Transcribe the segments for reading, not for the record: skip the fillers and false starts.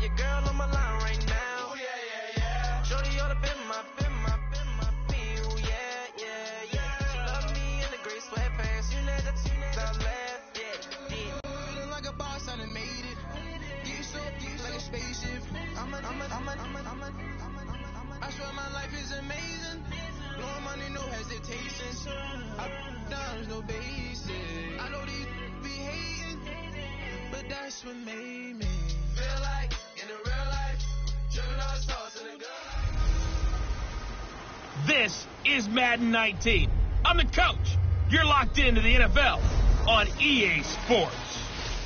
your girl on my line right now. Ooh, yeah. Shorty ought to been my pee. Ooh, yeah. She love me in the gray sweatpants. You know that's left. Yeah. Feeling like a boss, I done made it. Get so like a spaceship. I swear my life is amazing. Blowing money, no hesitation. Dollars, no basic. I know these be hating, but that's what made me feel like in the real life. Driven all the stars in the good. This is Madden 19. I'm the coach. You're locked into the NFL on EA Sports.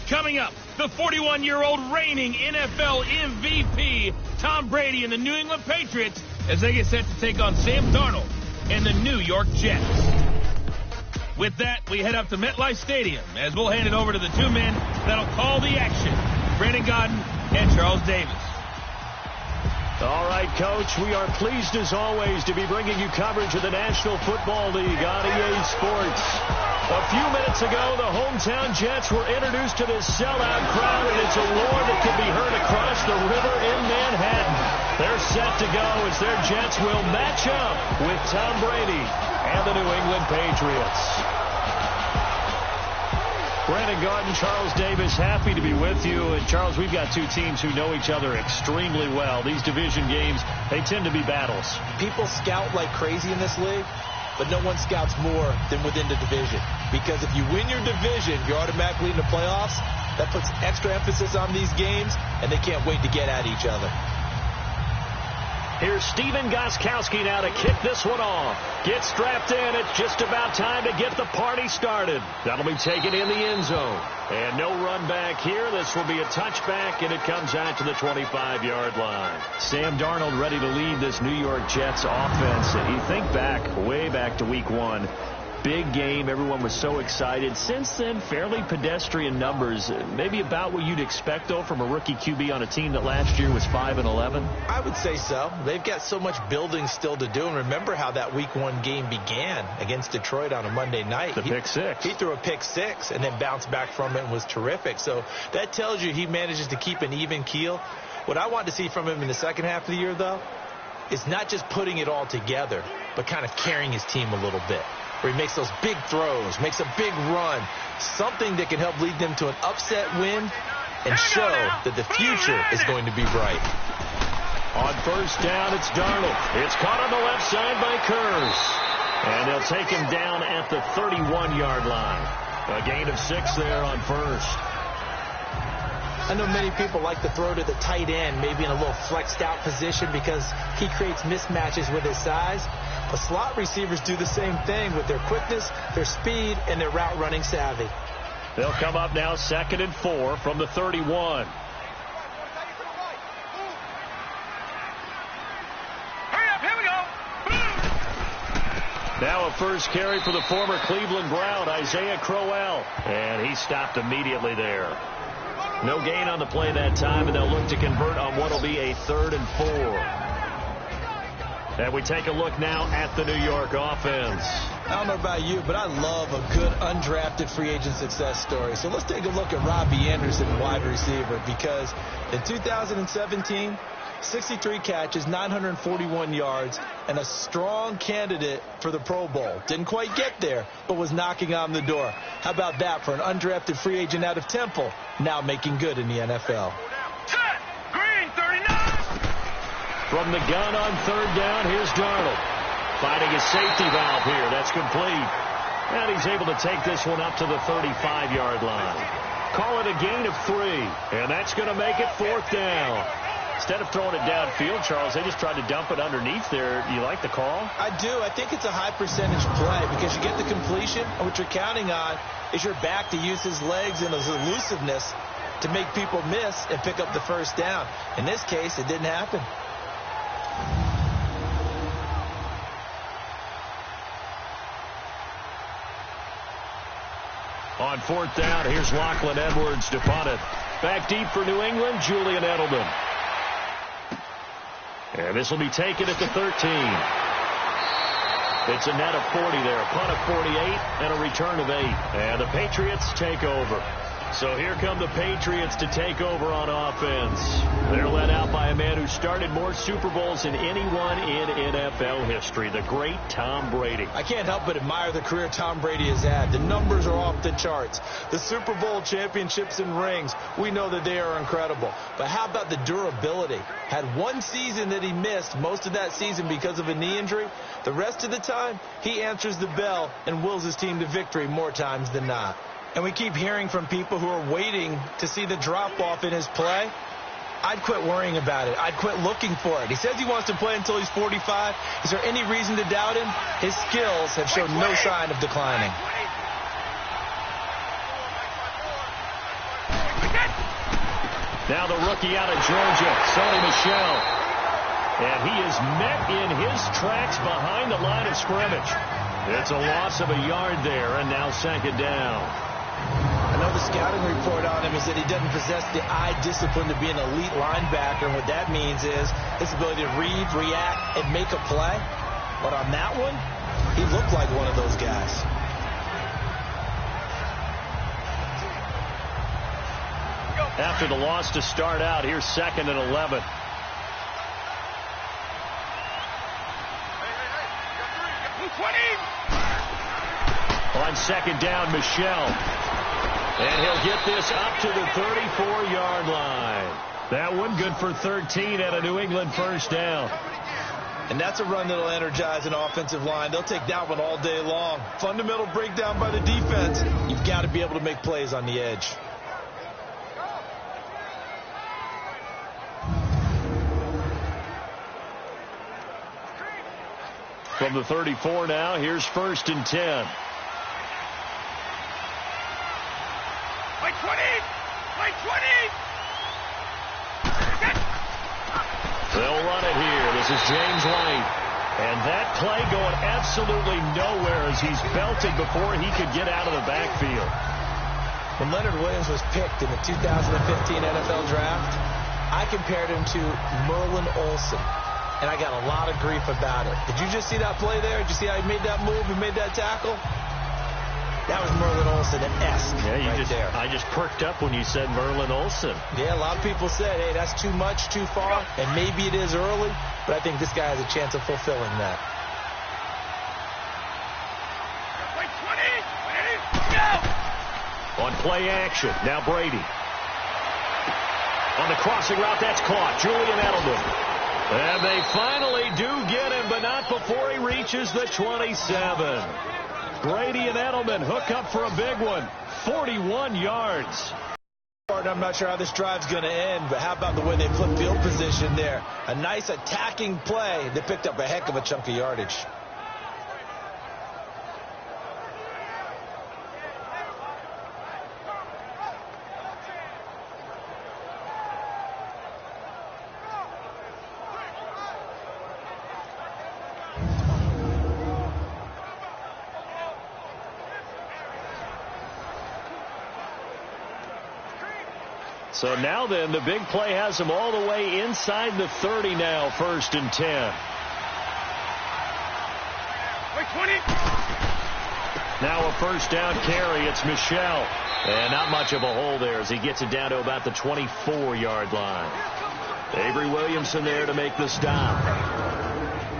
Coming up, the 41-year-old reigning NFL MVP, Tom Brady and the New England Patriots, as they get set to take on Sam Darnold and the New York Jets. With that, we head up to MetLife Stadium as we'll hand it over to the two men that'll call the action, Brandon Gaudin and Charles Davis. All right, Coach, we are pleased as always to be bringing you coverage of the National Football League on EA Sports. A few minutes ago, the hometown Jets were introduced to this sellout crowd, and it's a roar that can be heard across the river in Manhattan. They're set to go as their Jets will match up with Tom Brady and the New England Patriots. Brandon Gaudin, Charles Davis, happy to be with you. And Charles, we've got two teams who know each other extremely well. These division games, they tend to be battles. People scout like crazy in this league, but no one scouts more than within the division. Because if you win your division, you're automatically in the playoffs. That puts extra emphasis on these games, and they can't wait to get at each other. Here's Steven Gostkowski now to kick this one off. Get strapped in. It's just about time to get the party started. That'll be taken in the end zone. And no run back here. This will be a touchback, and it comes out to the 25-yard line. Sam Darnold ready to lead this New York Jets offense. And you think back, way back to week 1. Big game. Everyone was so excited. Since then, fairly pedestrian numbers. Maybe about what you'd expect, though, from a rookie QB on a team that last year was 5-11. I would say so. They've got so much building still to do. And remember how that week 1 game began against Detroit on a Monday night. The pick six. He threw a pick 6 and then bounced back from it and was terrific. So that tells you he manages to keep an even keel. What I want to see from him in the second half of the year, though, is not just putting it all together, but kind of carrying his team a little bit, where he makes those big throws, makes a big run, something that can help lead them to an upset win and show that the future is going to be bright. On first down, it's Darnold. It's caught on the left side by Kurz. And they'll take him down at the 31-yard line. A gain of 6 there on first. I know many people like to throw to the tight end, maybe in a little flexed out position because he creates mismatches with his size. But slot receivers do the same thing with their quickness, their speed, and their route running savvy. They'll come up now 2nd and 4 from the 31. Hurry up, here we go. Now a first carry for the former Cleveland Brown, Isaiah Crowell. And he stopped immediately there. No gain on the play that time, and they'll look to convert on what will be a 3rd and 4. And we take a look now at the New York offense. I don't know about you, but I love a good undrafted free agent success story. So let's take a look at Robbie Anderson, wide receiver, because in 2017, 63 catches, 941 yards, and a strong candidate for the Pro Bowl. Didn't quite get there, but was knocking on the door. How about that for an undrafted free agent out of Temple, now making good in the NFL? Green, 39. From the gun on 3rd down, here's Darnold. Finding his safety valve here. That's complete. And he's able to take this one up to the 35-yard line. Call it a gain of 3. And that's going to make it 4th down. Instead of throwing it downfield, Charles, they just tried to dump it underneath there. You like the call? I do. I think it's a high percentage play because you get the completion, and what you're counting on is your back to use his legs and his elusiveness to make people miss and pick up the first down. In this case, it didn't happen. On 4th down, here's Lachlan Edwards to punt it. Back deep for New England, Julian Edelman. And this will be taken at the 13. It's a net of 40 there. A punt of 48 and a return of 8. And the Patriots take over. So here come the Patriots to take over on offense. They're man who started more Super Bowls than anyone in NFL history, the great Tom Brady. I can't help but admire the career Tom Brady has had. The numbers are off the charts. The Super Bowl championships and rings, we know that they are incredible. But how about the durability? Had one season that he missed, most of that season because of a knee injury. The rest of the time, he answers the bell and wills his team to victory more times than not. And we keep hearing from people who are waiting to see the drop-off in his play. I'd quit worrying about it. I'd quit looking for it. He says he wants to play until he's 45. Is there any reason to doubt him? His skills have shown no sign of declining. Now the rookie out of Georgia, Sonny Michel. And he is met in his tracks behind the line of scrimmage. It's a loss of a yard there, and now second down. I know the scouting report on him is that he doesn't possess the eye discipline to be an elite linebacker. And what that means is his ability to read, react, and make a play. But on that one, he looked like one of those guys. After the loss to start out, here's second and 11. On second down, Michel. And he'll get this up to the 34-yard line. That one good for 13 at a New England first down. And that's a run that'll energize an offensive line. They'll take that one all day long. Fundamental breakdown by the defense. You've got to be able to make plays on the edge. From the 34 now, here's first and 10. They'll run it here. This is James White. And that play going absolutely nowhere as he's belted before he could get out of the backfield. When Leonard Williams was picked in the 2015 NFL Draft, I compared him to Merlin Olsen. And I got a lot of grief about it. Did you just see that play there? Did you see how he made that move and made that tackle? That was Merlin Olsen-esque there. I just perked up when you said Merlin Olsen. Yeah, a lot of people said, hey, that's too much, too far, and maybe it is early, but I think this guy has a chance of fulfilling that. On play action, now Brady. On the crossing route, that's caught. Julian Edelman. And they finally do get him, but not before he reaches the 27. Brady and Edelman hook up for a big one. 41 yards. I'm not sure how this drive's going to end, but how about the way they flip field position there? A nice attacking play. They picked up a heck of a chunk of yardage. So now then, the big play has him all the way inside the 30 now, first and 10. Now a first down carry. It's Michel. And not much of a hole there as he gets it down to about the 24-yard line. Avery Williamson there to make the stop.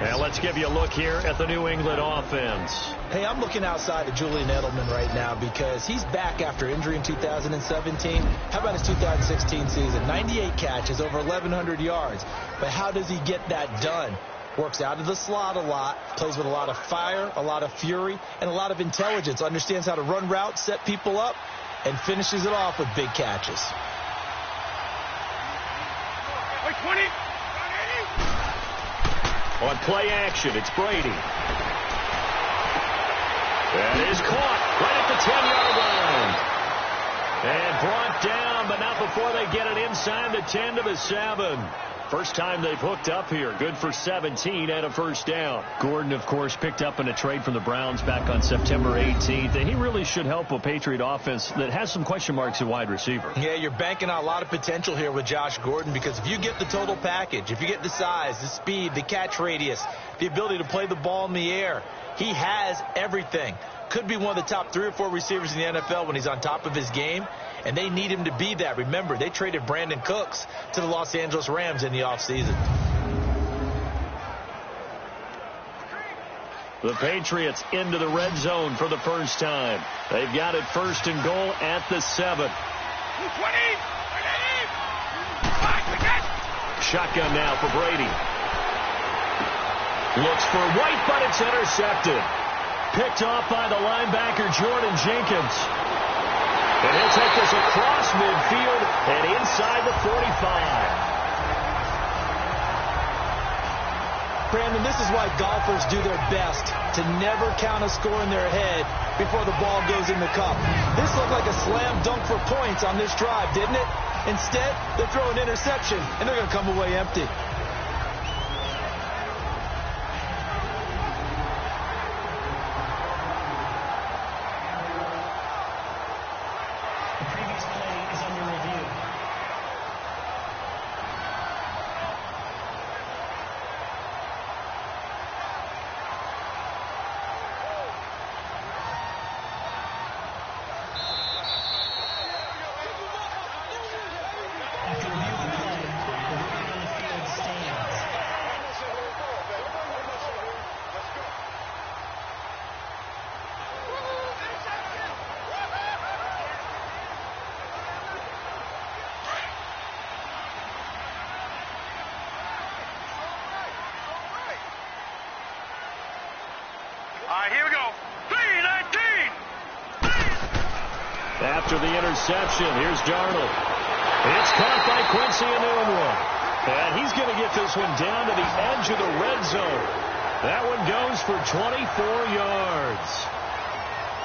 And let's give you a look here at the New England offense. Hey, I'm looking outside of Julian Edelman right now because he's back after injury in 2017. How about his 2016 season? 98 catches, over 1,100 yards. But how does he get that done? Works out of the slot a lot, plays with a lot of fire, a lot of fury, and a lot of intelligence. Understands how to run routes, set people up, and finishes it off with big catches. On play action, it's Brady. That is caught right at the 10-yard line. And brought down, but not before they get it inside the 10 to the 7. First time they've hooked up here. Good for 17 and a first down. Gordon, of course, picked up in a trade from the Browns back on September 18th. And he really should help a Patriot offense that has some question marks at wide receiver. Yeah, you're banking on a lot of potential here with Josh Gordon because if you get the total package, if you get the size, the speed, the catch radius, the ability to play the ball in the air, he has everything. Could be one of the top 3 or 4 receivers in the NFL when he's on top of his game. and they need him to be that. Remember, they traded Brandon Cooks to the Los Angeles Rams in the offseason. The Patriots into the red zone for the first time. They've got it 1st and goal at the 7. Shotgun now for Brady. Looks for White, but it's intercepted. Picked off by the linebacker, Jordan Jenkins. And he'll take this across midfield and inside the 45. Brandon, this is why golfers do their best to never count a score in their head before the ball goes in the cup. This looked like a slam dunk for points on this drive, didn't it? Instead, they throw an interception, and they're going to come away empty. Here we go. 3-19. After the interception, here's Darnold. It's caught by Quincy Enunwa. And he's going to get this one down to the edge of the red zone. That one goes for 24 yards.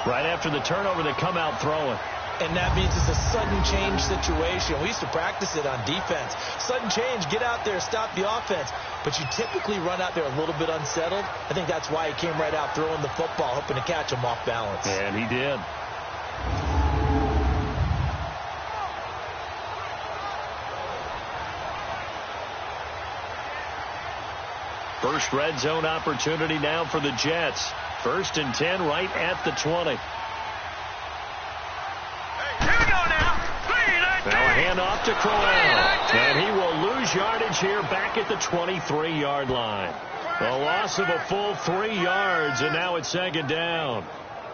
Right after the turnover, they come out throwing. And that means it's a sudden change situation. We used to practice it on defense. Sudden change, get out there, stop the offense. But you typically run out there a little bit unsettled. I think that's why he came right out throwing the football, hoping to catch him off balance. And he did. First red zone opportunity now for the Jets. 1st and 10 right at the 20. Now a handoff to Crowell. And he will lose yardage here back at the 23-yard line. A loss of a full 3 yards, and now it's 2nd down.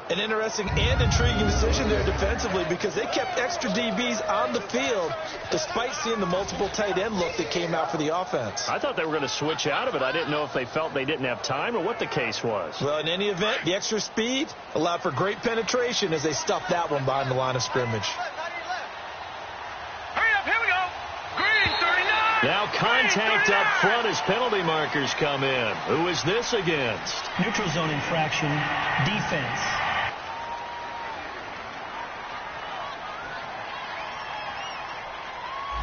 An interesting and intriguing decision there defensively because they kept extra DBs on the field despite seeing the multiple tight end look that came out for the offense. I thought they were going to switch out of it. I didn't know if they felt they didn't have time or what the case was. Well, in any event, the extra speed allowed for great penetration as they stuffed that one behind the line of scrimmage. Now contact up front as penalty markers come in. Who is this against? Neutral zone infraction, defense.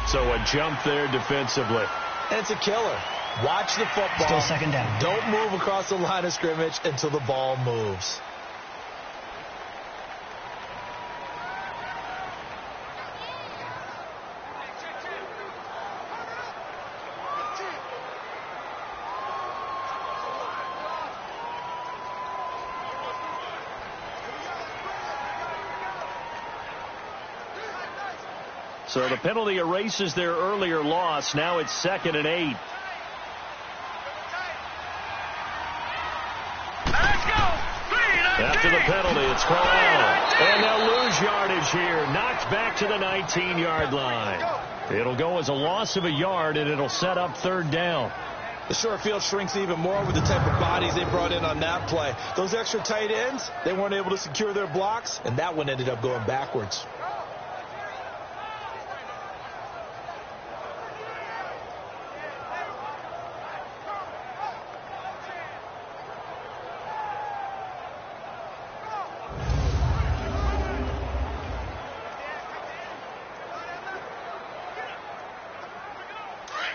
So a jump there defensively. And it's a killer. Watch the football. Still 2nd down. Don't move across the line of scrimmage until the ball moves. So the penalty erases their earlier loss. Now it's 2nd and 8. After the penalty, it's Crowell. And they'll lose yardage here. Knocked back to the 19-yard line. It'll go as a loss of a yard, and it'll set up 3rd down. The short field shrinks even more with the type of bodies they brought in on that play. Those extra tight ends, they weren't able to secure their blocks, and that one ended up going backwards.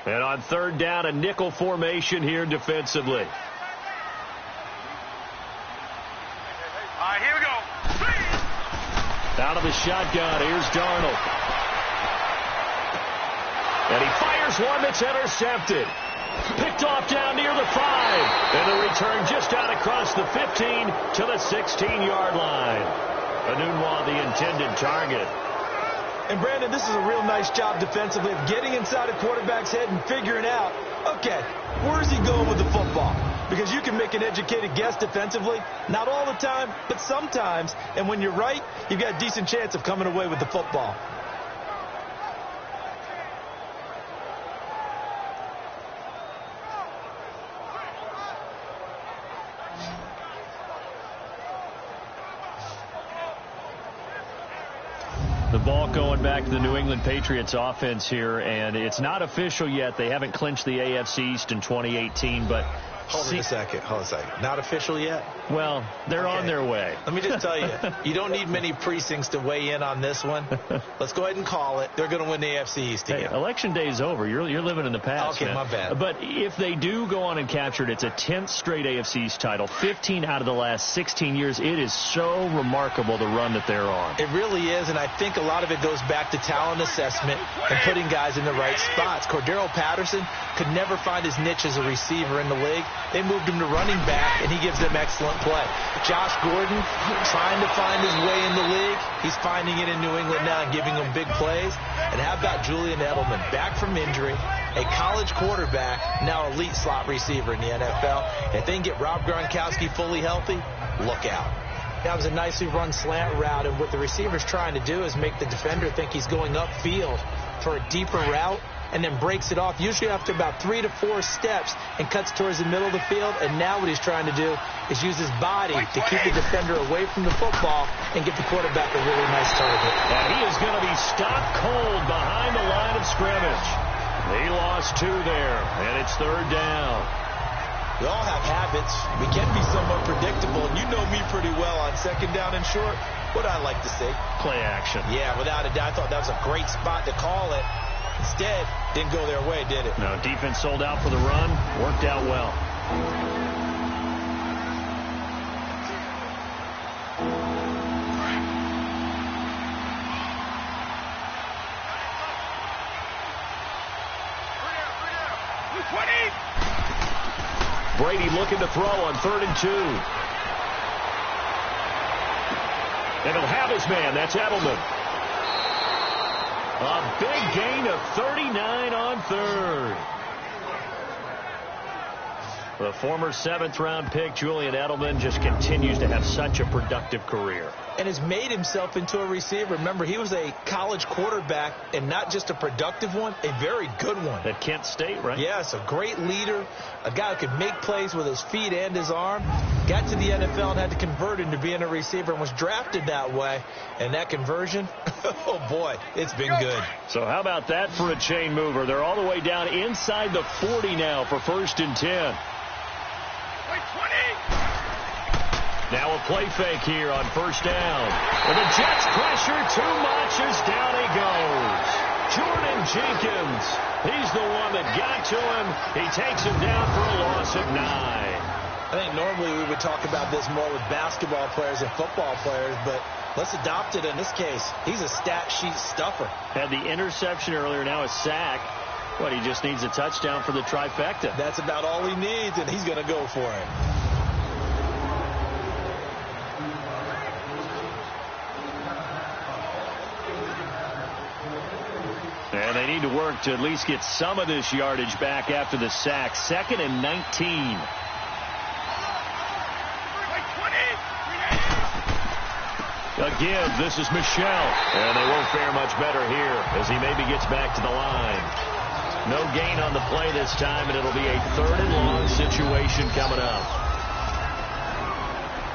And on 3rd down, a nickel formation here defensively. All right, here we go. Out of the shotgun, here's Darnold. And he fires one that's intercepted. Picked off down near the 5. And the return just out across the 15 to the 16-yard line. Enunwa, the intended target. And, Brandon, this is a real nice job defensively of getting inside a quarterback's head and figuring out, okay, where's he going with the football? Because you can make an educated guess defensively, not all the time, but sometimes. And when you're right, you've got a decent chance of coming away with the football. The ball going back to the New England Patriots offense here, and it's not official yet. They haven't clinched the AFC East in 2018, but... Hold on a second. Not official yet? Well, they're on their way. Let me just tell you, you don't need many precincts to weigh in on this one. Let's go ahead and call it. They're going to win the AFC East again. Hey, election day is over. You're living in the past. Okay, man. my bad. But if they do go on and capture it, it's a 10th straight AFC East title, 15 out of the last 16 years. It is so remarkable the run that they're on. It really is, and I think a lot of it goes back to talent assessment and putting guys in the right spots. Cordero Patterson could never find his niche as a receiver in the league. They moved him to running back, and he gives them excellent play. Josh Gordon trying to find his way in the league. He's finding it in New England now and giving them big plays. And how about Julian Edelman, back from injury, a college quarterback, now elite slot receiver in the NFL. If they can get Rob Gronkowski fully healthy, look out. That was a nicely run slant route, and what the receiver's trying to do is make the defender think he's going upfield for a deeper route, and then breaks it off, usually after about 3 to 4 steps, and cuts towards the middle of the field. And now what he's trying to do is use his body to keep the defender away from the football and get the quarterback a really nice target. And he is going to be stopped cold behind the line of scrimmage. He lost 2 there, and it's 3rd down. We all have habits. We can be somewhat predictable, and you know me pretty well on 2nd down and short. What I like to see? Play action. Yeah, without a doubt. I thought that was a great spot to call it. Instead, didn't go their way, did it? No, defense sold out for the run. Worked out well. Brady looking to throw on 3rd and 2. And he'll have his man. That's Edelman. A big gain of 39 on 3rd. The former 7th-round pick, Julian Edelman, just continues to have such a productive career. And has made himself into a receiver. Remember, he was a college quarterback, and not just a productive one, a very good one. At Kent State, right? Yes, a great leader, a guy who could make plays with his feet and his arm. Got to the NFL and had to convert into being a receiver and was drafted that way. And that conversion, oh boy, it's been good. So how about that for a chain mover? They're all the way down inside the 40 now for 1st and 10. Now a play fake here on 1st down. And the Jets pressure too much as down he goes. Jordan Jenkins, he's the one that got to him. He takes him down for a loss of 9. I think normally we would talk about this more with basketball players and football players, but let's adopt it in this case. He's a stat sheet stuffer. Had the interception earlier, now a sack. What, he just needs a touchdown for the trifecta. That's about all he needs, and he's going to go for it. And they need to work to at least get some of this yardage back after the sack. 2nd and 19. Again, this is Michelle. And they won't fare much better here as he maybe gets back to the line. No gain on the play this time, and it'll be a 3rd and long situation coming up.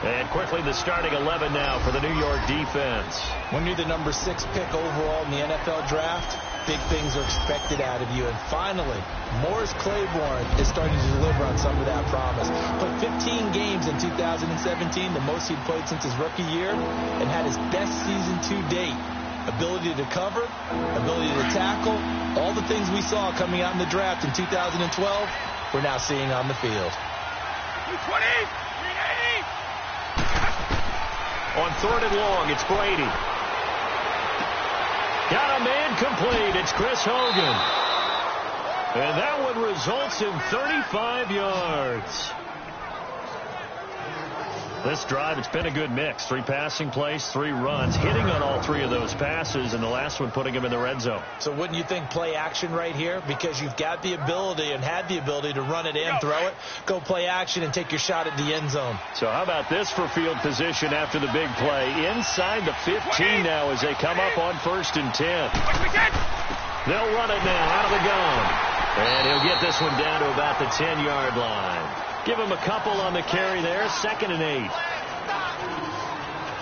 And quickly the starting 11 now for the New York defense. When you're the number 6 pick overall in the NFL draft, big things are expected out of you. And finally, Morris Claiborne is starting to deliver on some of that promise. Played 15 games in 2017, the most he'd played since his rookie year, and had his best season to date. Ability to cover, ability to tackle, all the things we saw coming out in the draft in 2012, we're now seeing on the field. 220! On 3rd and long, it's Brady. Got a man complete. It's Chris Hogan. And that one results in 35 yards. This drive, it's been a good mix. 3 passing plays, 3 runs, hitting on all 3 of those passes, and the last one putting him in the red zone. So wouldn't you think play action right here? Because you've got the ability and had the ability to run it in, throw it, go play action, and take your shot at the end zone. So how about this for field position after the big play? Inside the 15 now as they come up on 1st and 10. They'll run it now out of the gun. And he'll get this one down to about the 10-yard line. Give him a couple on the carry there. 2nd and 8.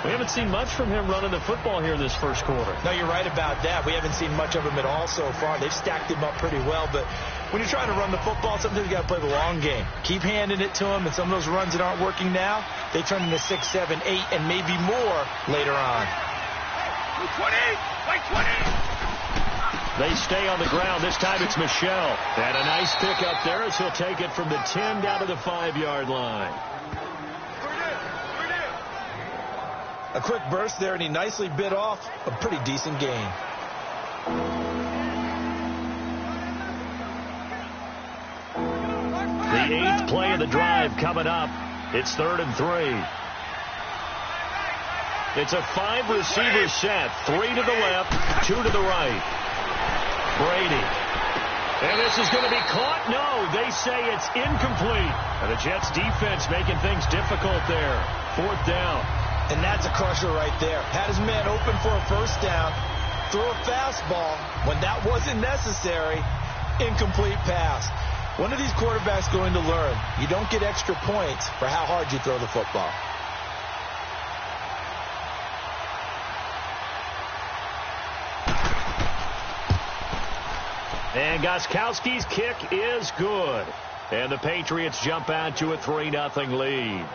We haven't seen much from him running the football here this first quarter. No, you're right about that. We haven't seen much of him at all so far. They've stacked him up pretty well. But when you're trying to run the football, sometimes you got to play the long game. Keep handing it to him. And some of those runs that aren't working now, they turn into 6, 7, 8, and maybe more later on. 20! They stay on the ground. This time it's Michelle. And a nice pick up there as he'll take it from the 10 down to the 5-yard line. A quick burst there, and he nicely bit off a pretty decent gain. The 8th play of the drive coming up. It's 3rd and 3. It's a 5-receiver set. 3 to the left, 2 to the right. Brady. And this is going to be caught. No, they say it's incomplete. And the Jets defense making things difficult there. 4th down. And that's a crusher right there. Had his man open for a 1st down. Throw a fastball when that wasn't necessary. Incomplete pass. When are these quarterbacks going to learn? You don't get extra points for how hard you throw the football. And Gostkowski's kick is good. And the Patriots jump out to a 3-0 lead.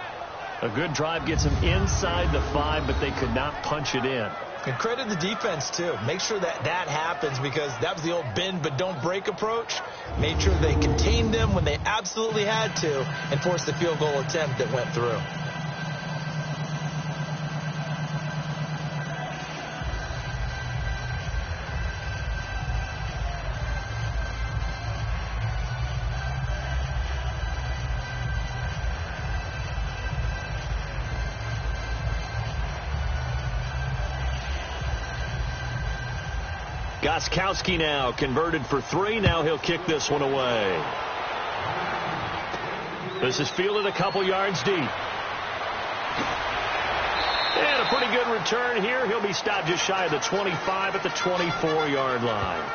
A good drive gets them inside the 5, but they could not punch it in. And credit the defense, too. Make sure that happens, because that was the old bend but don't break approach. Made sure they contained them when they absolutely had to and forced the field goal attempt that went through. Gostkowski now converted for 3. Now he'll kick this one away. This is fielded a couple yards deep. And a pretty good return here. He'll be stopped just shy of the 25 at the 24-yard line.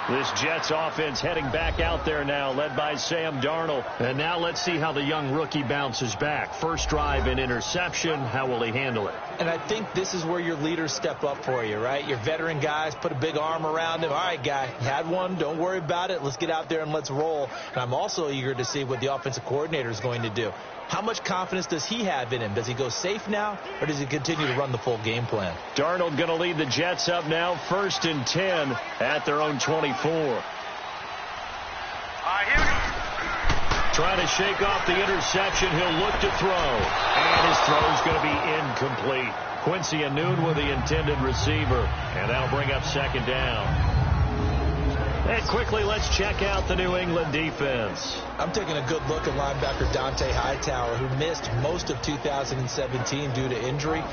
This Jets offense heading back out there now, led by Sam Darnold. And now let's see how the young rookie bounces back. First drive and interception. How will he handle it? And I think this is where your leaders step up for you, right? Your veteran guys put a big arm around him. All right, guy, you had one. Don't worry about it. Let's get out there and let's roll. And I'm also eager to see what the offensive coordinator is going to do. How much confidence does he have in him? Does he go safe now, or does he continue to run the full game plan? Darnold going to lead the Jets up now, 1st and 10 at their own 24. Here we go. Trying to shake off the interception. He'll look to throw. And his throw is going to be incomplete. Quincy Anoon with the intended receiver. And that'll bring up 2nd down. And quickly, let's check out the New England defense. I'm taking a good look at linebacker Dante Hightower, who missed most of 2017 due to injury.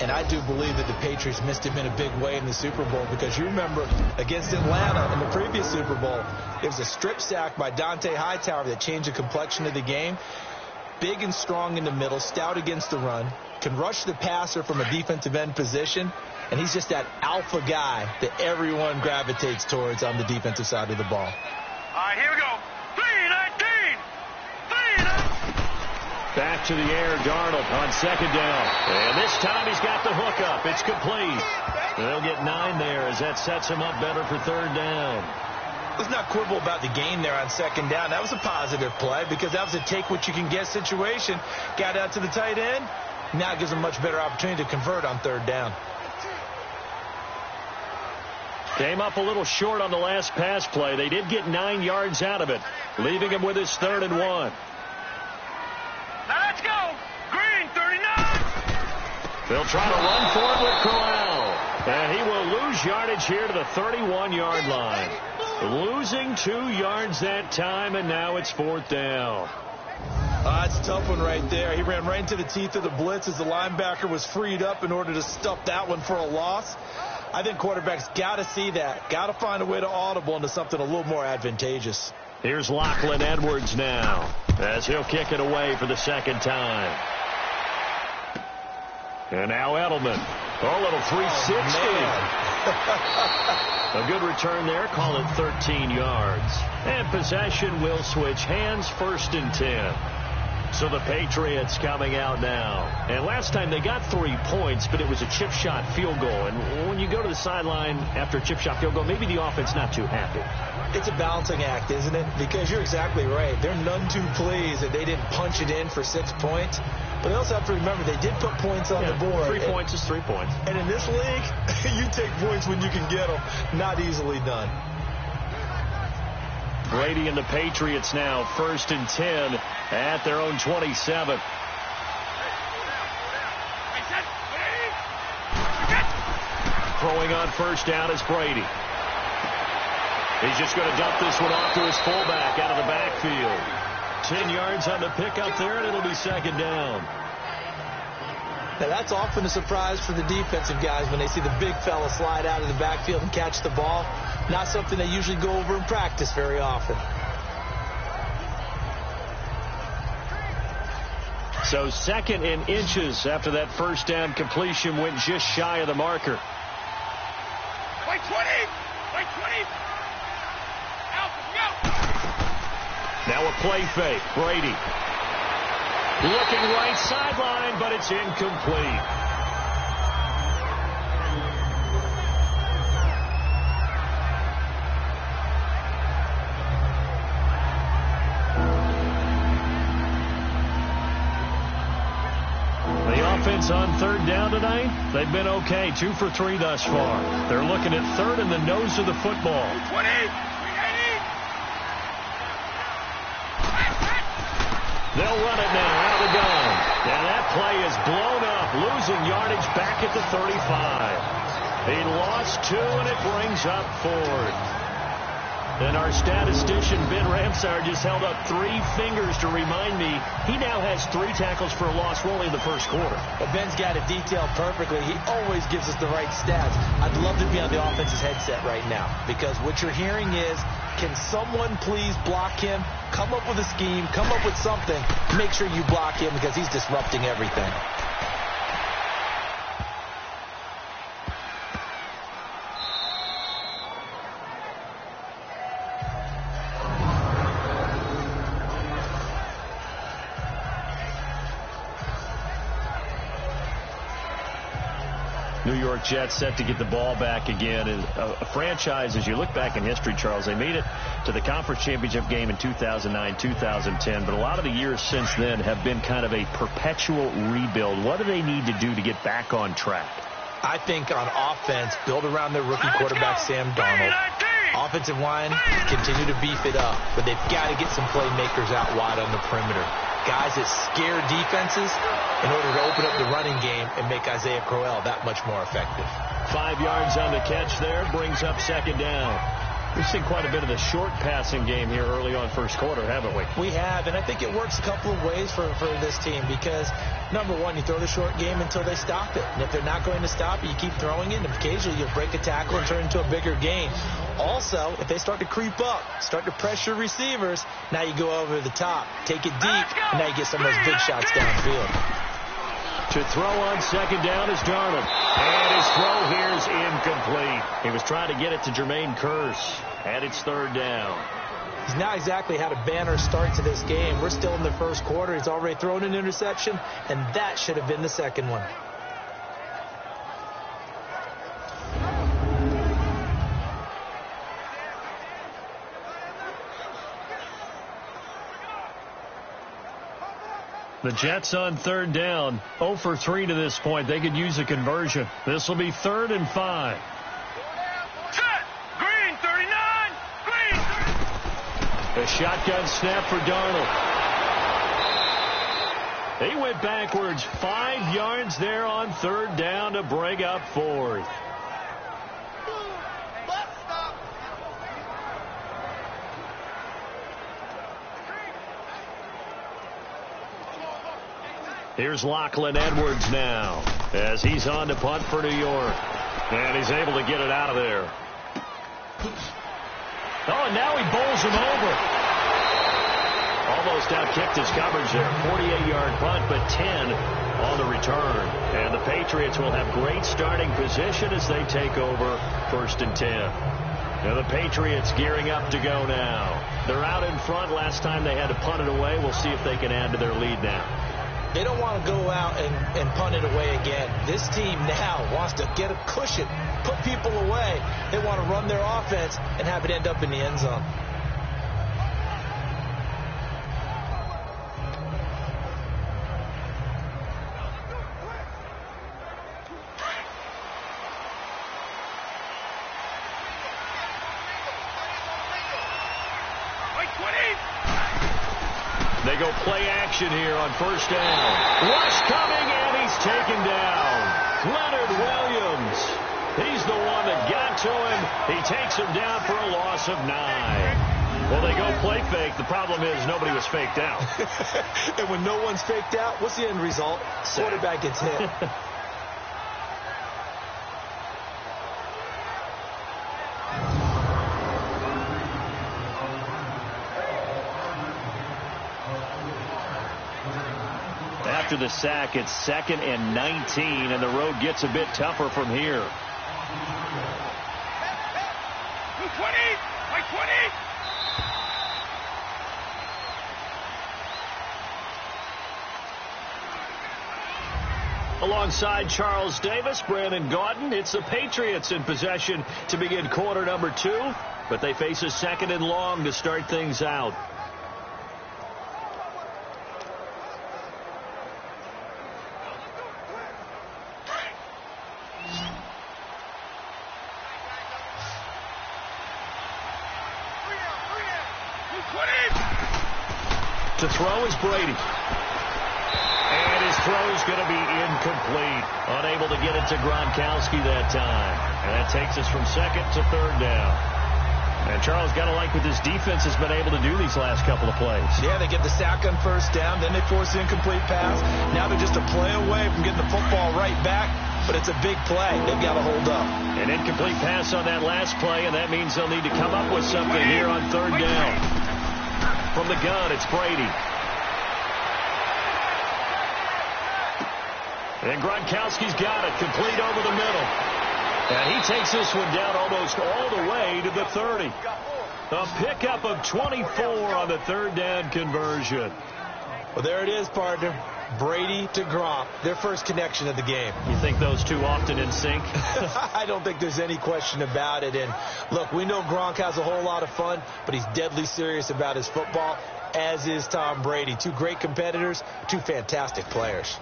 And I do believe that the Patriots missed him in a big way in the Super Bowl, because you remember against Atlanta in the previous Super Bowl, it was a strip sack by Dante Hightower that changed the complexion of the game. Big and strong in the middle, stout against the run, can rush the passer from a defensive end position, and he's just that alpha guy that everyone gravitates towards on the defensive side of the ball. All right, here we go. 3-19. 3-19. Back to the air, Darnold on 2nd down. And this time he's got the hook up. It's complete. They'll get 9 there as that sets him up better for 3rd down. Let's not quibble about the gain there on 2nd down. That was a positive play, because that was a take-what-you-can-get situation. Got out to the tight end. Now it gives him a much better opportunity to convert on 3rd down. Came up a little short on the last pass play. They did get 9 yards out of it, leaving him with his 3rd and 1. Now let's go. Green, 39. They'll try to run for it with Corral. And he will lose yardage here to the 31-yard line. Losing 2 yards that time, and now it's 4th down. That's a tough one right there. He ran right into the teeth of the blitz as the linebacker was freed up in order to stuff that one for a loss. I think quarterbacks got to see that. Got to find a way to audible into something a little more advantageous. Here's Lachlan Edwards now as he'll kick it away for the second time. And now Edelman. A little 360. A good return there. Call it 13 yards. And possession will switch hands, 1st and 10. So the Patriots coming out now. And last time they got 3 points, but it was a chip shot field goal. And when you go to the sideline after a chip shot field goal, maybe the offense not too happy. It's a balancing act, isn't it? Because you're exactly right. They're none too pleased that they didn't punch it in for 6 points. But they also have to remember they did put points on the board. 3 points is 3 points. And in this league, you take points when you can get them. Not easily done. Brady and the Patriots now 1st and 10 at their own 27. Throwing on 1st down is Brady. He's just going to dump this one off to his fullback out of the backfield. 10 yards on the pickup there, and it'll be 2nd down. Now that's often a surprise for the defensive guys when they see the big fella slide out of the backfield and catch the ball. Not something they usually go over in practice very often. So 2nd and inches after that 1st down completion went just shy of the marker. Wait 20! Wait 20! Now a play fake. Brady. Looking right sideline, but it's incomplete. The offense on 3rd down tonight, they've been okay. 2 for 3 thus far. They're looking at 3rd and the nose of the football. 20! They'll run it now out of the gun. And that play is blown up, losing yardage back at the 35. He lost 2, and it brings up 4th. And our statistician, Ben Ramsar, just held up 3 fingers to remind me he now has 3 tackles for a loss only in the 1st quarter. But Ben's got it detailed perfectly. He always gives us the right stats. I'd love to be on the offense's headset right now because what you're hearing is, can someone please block him? Come up with a scheme. Come up with something. Make sure you block him because he's disrupting everything. New York Jets set to get the ball back again. And a franchise, as you look back in history, Charles, they made it to the conference championship game in 2009, 2010. But a lot of the years since then have been kind of a perpetual rebuild. What do they need to do to get back on track? I think on offense, build around their rookie quarterback, Sam Darnold. Offensive line, continue to beef it up. But they've got to get some playmakers out wide on the perimeter. Guys that scare defenses in order to open up the running game and make Isaiah Crowell that much more effective. 5 yards on the catch there, brings up 2nd down. We've seen quite a bit of the short passing game here early on 1st quarter, haven't we? We have, and I think it works a couple of ways for this team because, number one, you throw the short game until they stop it. And if they're not going to stop it, you keep throwing it, and occasionally you'll break a tackle and turn it into a bigger gain. Also, if they start to creep up, start to pressure receivers, now you go over the top, take it deep, and now you get some of those big shots downfield. To throw on 2nd down is Darnold. And his throw here is incomplete. He was trying to get it to Jermaine Kearse. And it's 3rd down. He's not exactly had a banner start to this game. We're still in the 1st quarter. He's already thrown an interception, and that should have been the 2nd one. The Jets on 3rd down, 0 for 3 to this point. They could use a conversion. This will be 3rd and 5. Green, 39! Green! A shotgun snap for Darnold. He went backwards 5 yards there on 3rd down to bring up 4th. Here's Lachlan Edwards now as he's on to punt for New York. And he's able to get it out of there. Oh, and now he bowls him over. Almost out-kicked his coverage there. 48-yard punt, but 10 on the return. And the Patriots will have great starting position as they take over 1st and 10. Now the Patriots gearing up to go now. They're out in front. Last time they had to punt it away. We'll see if they can add to their lead now. They don't want to go out and punt it away again. This team now wants to get a cushion, put people away. They want to run their offense and have it end up in the end zone. They go play action here on 1st down. Rush coming, and he's taken down. Leonard Williams. He's the one that got to him. He takes him down for a loss of 9. Well, they go play fake. The problem is nobody was faked out. And when no one's faked out, what's the end result? Quarterback gets hit. After the sack, it's 2nd and 19, and the road gets a bit tougher from here. 20! Alongside Charles Davis, Brandon Gaudin, it's the Patriots in possession to begin quarter number 2, but they face a 2nd and long to start things out. To throw is Brady. And his throw is going to be incomplete. Unable to get it to Gronkowski that time. And that takes us from 2nd to 3rd down. And Charles, got to like what this defense has been able to do these last couple of plays. Yeah, they get the sack on 1st down, then they force the incomplete pass. Now they're just a play away from getting the football right back, but it's a big play. They've got to hold up. An incomplete pass on that last play, and that means they'll need to come up with something here on 3rd down. From the gun, it's Brady. And Gronkowski's got it, complete over the middle. And he takes this one down almost all the way to the 30. A pickup of 24 on the 3rd down conversion. Well, there it is, partner. Brady to Gronk, their first connection of the game. You think those two often in sync? I don't think there's any question about it. And look, we know Gronk has a whole lot of fun, but he's deadly serious about his football, as is Tom Brady. Two great competitors, two fantastic players.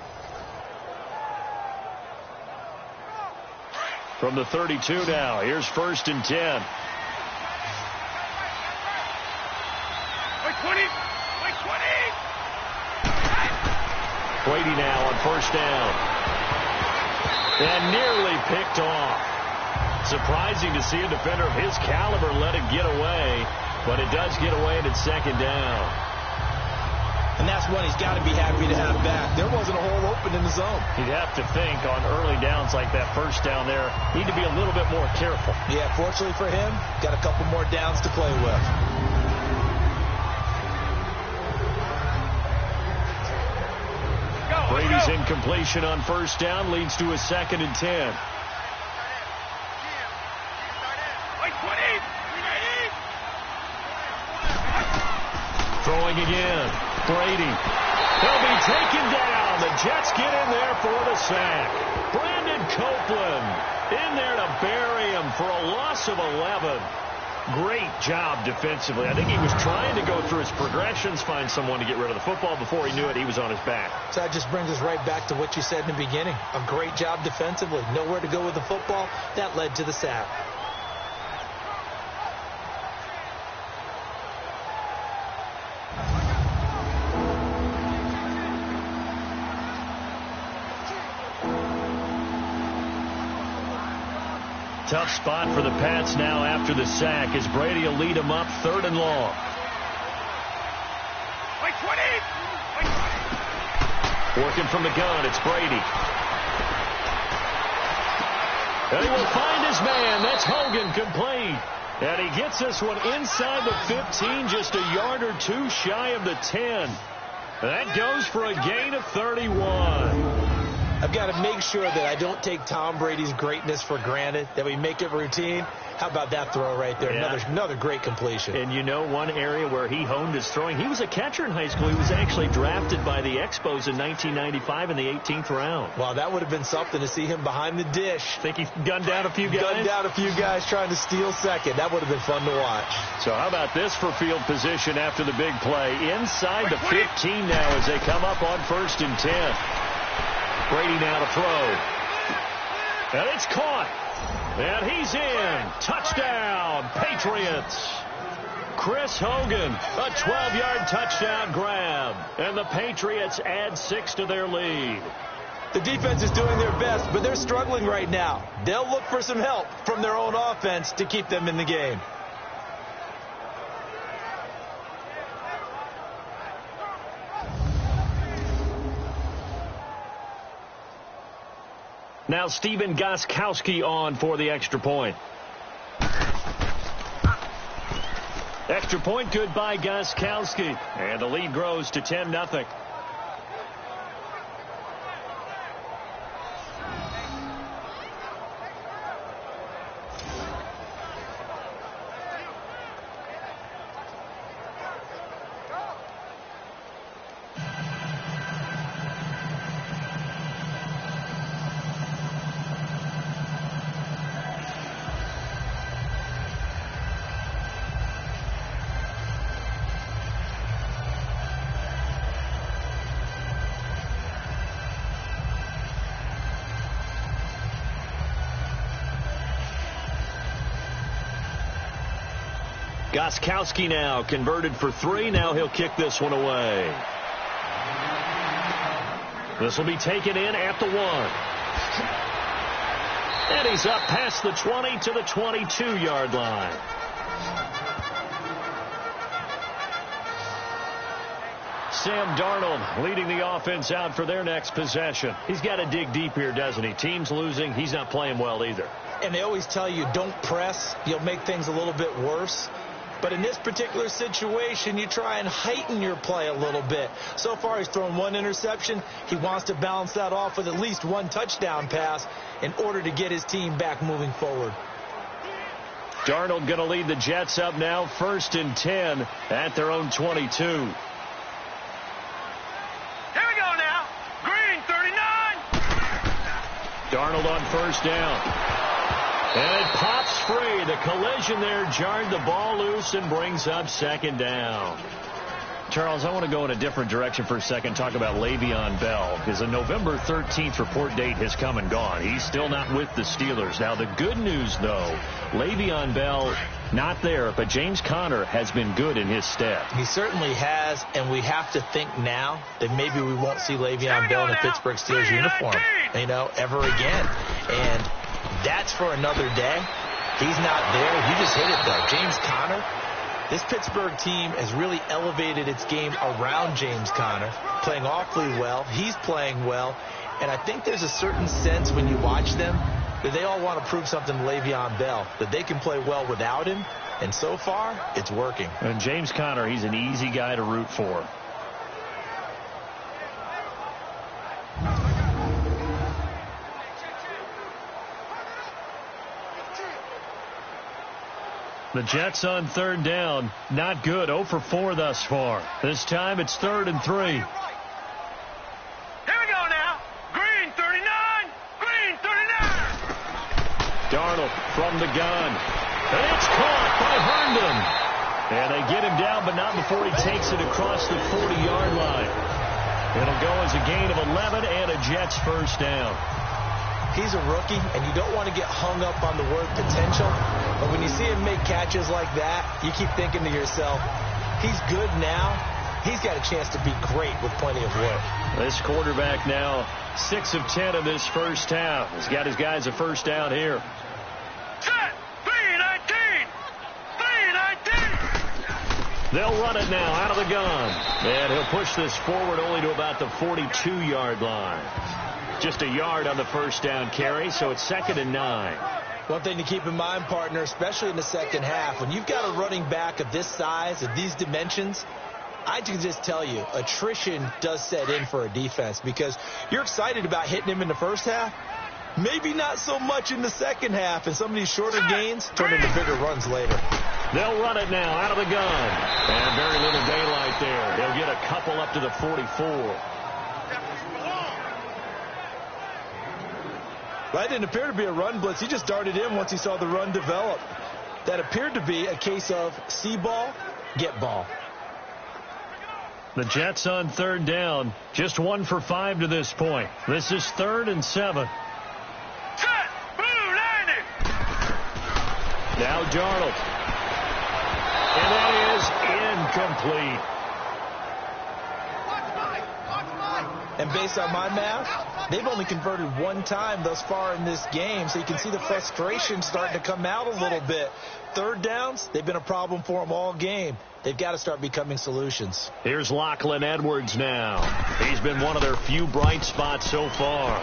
From the 32 now, here's 1st and 10. Brady now on 1st down. And nearly picked off. Surprising to see a defender of his caliber let it get away, but it does get away and it's 2nd down. And that's one he's got to be happy to have back. There wasn't a hole open in the zone. You'd have to think on early downs like that 1st down there, need to be a little bit more careful. Yeah, fortunately for him, got a couple more downs to play with. Brady's incompletion on 1st down leads to a 2nd and 10. Throwing again. Brady. He'll be taken down. The Jets get in there for the sack. Brandon Copeland in there to bury him for a loss of 11. Great job defensively. I think he was trying to go through his progressions, find someone to get rid of the football. Before he knew it, he was on his back. So that just brings us right back to what you said in the beginning. A great job defensively. Nowhere to go with the football. That led to the sack. Tough spot for the Pats now after the sack as Brady will lead them up 3rd and long. Working from the gun, it's Brady. And he will find his man. That's Hogan, complete. And he gets this one inside the 15, just a yard or two shy of the 10. That goes for a gain of 31. I've got to make sure that I don't take Tom Brady's greatness for granted, that we make it routine. How about that throw right there? Yeah. Another great completion. And you know one area where he honed his throwing, he was a catcher in high school. He was actually drafted by the Expos in 1995 in the 18th round. Well, that would have been something to see him behind the dish. Think he gunned down a few guys? Gunned down a few guys trying to steal second. That would have been fun to watch. So how about this for field position after the big play? Inside the 15 now as they come up on 1st and 10. Brady now to throw. And it's caught. And he's in. Touchdown, Patriots. Chris Hogan, a 12-yard touchdown grab. And the Patriots add 6 to their lead. The defense is doing their best, but they're struggling right now. They'll look for some help from their own offense to keep them in the game. Now Stephen Gostkowski on for the extra point. Extra point good by Gostkowski. And the lead grows to 10-0. Gostkowski now converted for 3. Now he'll kick this one away. This will be taken in at the 1. And he's up past the 20 to the 22-yard line. Sam Darnold leading the offense out for their next possession. He's got to dig deep here, doesn't he? Team's losing. He's not playing well either. And they always tell you, don't press. You'll make things a little bit worse. But in this particular situation, you try and heighten your play a little bit. So far, he's thrown 1 interception. He wants to balance that off with at least 1 touchdown pass in order to get his team back moving forward. Darnold going to lead the Jets up now, 1st and 10 at their own 22. Here we go now. Green, 39. Darnold on 1st down. And it pops free. The collision there jarred the ball loose and brings up 2nd down. Charles, I want to go in a different direction for a second, talk about Le'Veon Bell, because the November 13th report date has come and gone. He's still not with the Steelers. Now, the good news, though, Le'Veon Bell not there, but James Conner has been good in his stead. He certainly has, and we have to think now that maybe we won't see Le'Veon Bell in a Pittsburgh Steelers uniform, ever again. And that's for another day. He's not there. You just hit it, though. James Conner, this Pittsburgh team has really elevated its game around James Conner, playing awfully well. He's playing well. And I think there's a certain sense when you watch them that they all want to prove something to Le'Veon Bell, that they can play well without him. And so far, it's working. And James Conner, he's an easy guy to root for. The Jets on 3rd down. Not good. 0 for 4 thus far. This time it's 3rd and 3. Here we go now. Green, 39. Green, 39. Darnold from the gun. And it's caught by Herndon. And they get him down, but not before he takes it across the 40-yard line. It'll go as a gain of 11 and a Jets 1st down. He's a rookie, and you don't want to get hung up on the word potential. But when you see him make catches like that, you keep thinking to yourself, he's good now. He's got a chance to be great with plenty of work. This quarterback now 6 of 10 in this first half. He's got his guys a 1st down here. Set. 3-19. 3-19. They'll run it now out of the gun. And he'll push this forward only to about the 42-yard line. Just a yard on the first down carry, so it's 2nd and 9. One thing to keep in mind, partner, especially in the second half, when you've got a running back of this size, of these dimensions, I can just tell you, attrition does set in for a defense because you're excited about hitting him in the first half. Maybe not so much in the second half, and some of these shorter gains turn into bigger runs later. They'll run it now out of the gun. And very little daylight there. They'll get a couple up to the 44. That didn't appear to be a run blitz. He just darted in once he saw the run develop. That appeared to be a case of see ball, get ball. The Jets on 3rd down. Just 1 for 5 to this point. This is 3rd and 7. Now Darnold. And that is incomplete. And based on my math, they've only converted 1 time thus far in this game, so you can see the frustration starting to come out a little bit. 3rd downs, they've been a problem for them all game. They've got to start becoming solutions. Here's Lachlan Edwards now. He's been one of their few bright spots so far.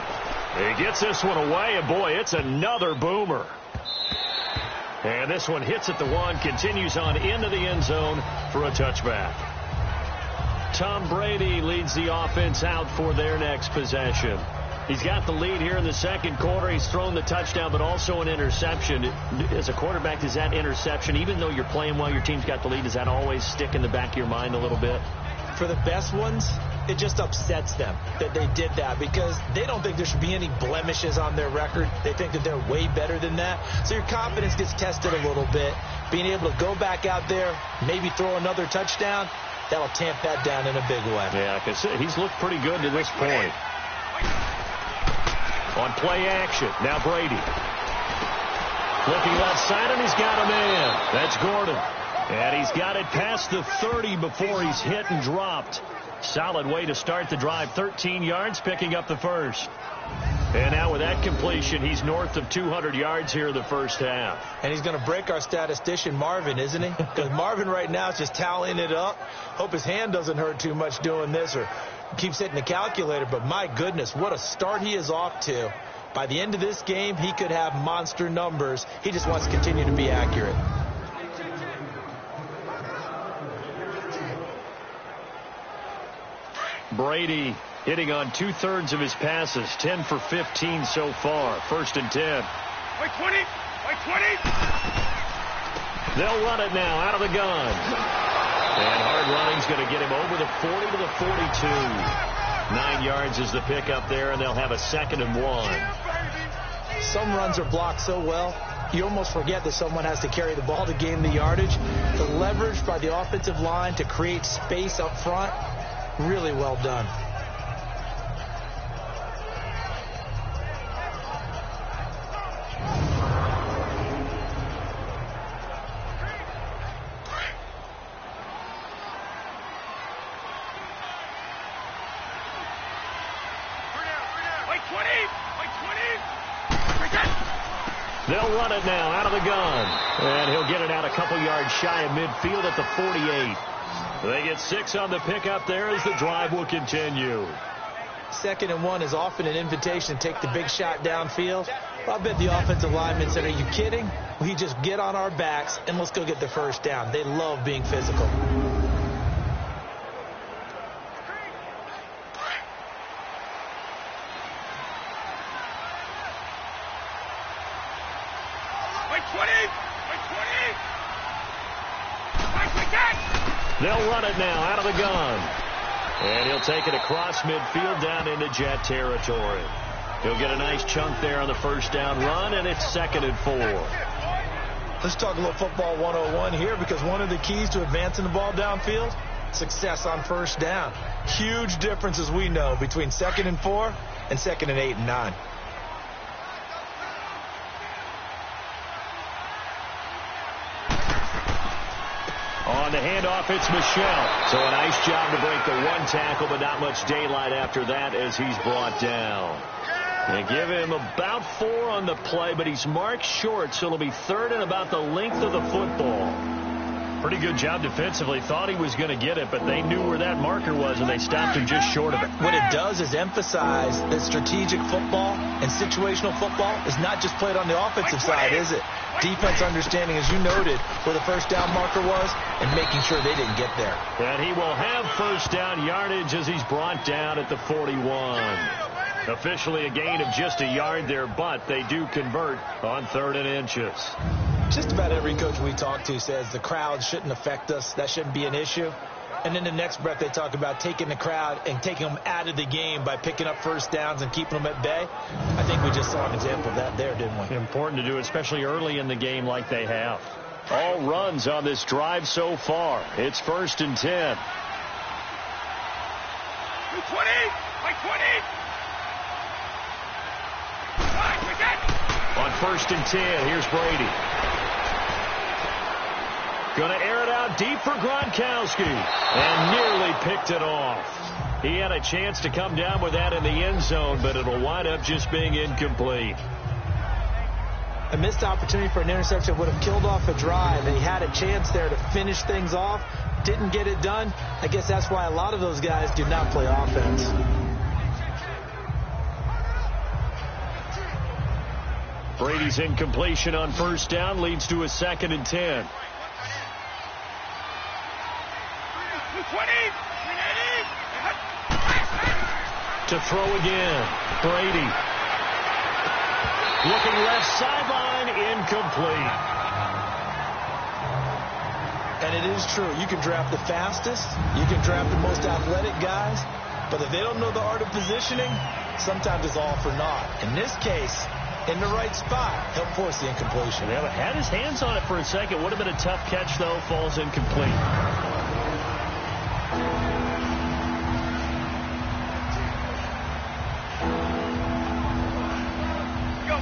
He gets this one away, and boy, it's another boomer. And this one hits at the 1, continues on into the end zone for a touchback. Tom Brady leads the offense out for their next possession. He's got the lead here in the second quarter. He's thrown the touchdown, but also an interception. As a quarterback, does that interception, even though you're playing well, your team's got the lead, does that always stick in the back of your mind a little bit? For the best ones, it just upsets them that they did that because they don't think there should be any blemishes on their record. They think that they're way better than that. So your confidence gets tested a little bit. Being able to go back out there, maybe throw another touchdown, that'll tamp that down in a big way. Yeah, because he's looked pretty good to this point. On play action, now Brady. Looking left side, and he's got a man. That's Gordon. And he's got it past the 30 before he's hit and dropped. Solid way to start the drive. 13 yards, picking up the first. And now with that completion, he's north of 200 yards here in the first half. And he's going to break our statistician, Marvin, isn't he? Because Marvin right now is just tallying it up. Hope his hand doesn't hurt too much doing this or keeps hitting the calculator. But my goodness, what a start he is off to. By the end of this game, he could have monster numbers. He just wants to continue to be accurate. Brady hitting on 2/3 of his passes, 10 for 15 so far. 1st and 10. Wait 20! Wait 20! They'll run it now out of the gun. And hard running's going to get him over the 40 to the 42. 9 yards is the pickup there, and they'll have a 2nd and 1. Some runs are blocked so well, you almost forget that someone has to carry the ball to gain the yardage. The leverage by the offensive line to create space up front, really well done. They'll run it now out of the gun. And he'll get it out a couple yards shy of midfield at the 48. They get 6 on the pickup there as the drive will continue. 2nd and 1 is often an invitation to take the big shot downfield. I bet the offensive lineman said, are you kidding? We just get on our backs and let's go get the first down. They love being physical. They'll run it now out of the gun. And he'll take it across midfield down into Jet territory. He'll get a nice chunk there on the first down run, and it's 2nd and 4. Let's talk a little football 101 here, because one of the keys to advancing the ball downfield, success on first down. Huge difference, as we know, between 2nd and 4 and 2nd and 8 and 9. On the handoff, it's Michel. So a nice job to break the 1 tackle, but not much daylight after that as he's brought down. They give him about 4 on the play, but he's marked short, so it'll be 3rd and about the length of the football. Pretty good job defensively. Thought he was going to get it, but they knew where that marker was, and they stopped him just short of it. What it does is emphasize that strategic football and situational football is not just played on the offensive side, is it? Defense understanding, as you noted, where the first down marker was and making sure they didn't get there. And he will have first down yardage as he's brought down at the 41. Officially a gain of just a yard there, but they do convert on 3rd and inches. Just about every coach we talk to says the crowd shouldn't affect us. That shouldn't be an issue. And in the next breath, they talk about taking the crowd and taking them out of the game by picking up first downs and keeping them at bay. I think we just saw an example of that there, didn't we? Important to do, especially early in the game like they have. All runs on this drive so far. It's 1st and 10. 20, like 20. On 1st and 10, here's Brady. Going to air it out deep for Gronkowski. And nearly picked it off. He had a chance to come down with that in the end zone, but it'll wind up just being incomplete. A missed opportunity for an interception would have killed off a drive, and he had a chance there to finish things off. Didn't get it done. I guess that's why a lot of those guys do not play offense. Brady's incompletion on 1st down leads to a 2nd and 10. 20. To throw again. Brady. Looking left sideline, incomplete. And it is true. You can draft the fastest. You can draft the most athletic guys. But if they don't know the art of positioning, sometimes it's all for naught. In this case, in the right spot, he'll force the incompletion. Yeah, but had his hands on it for a second. Would have been a tough catch, though. Falls incomplete.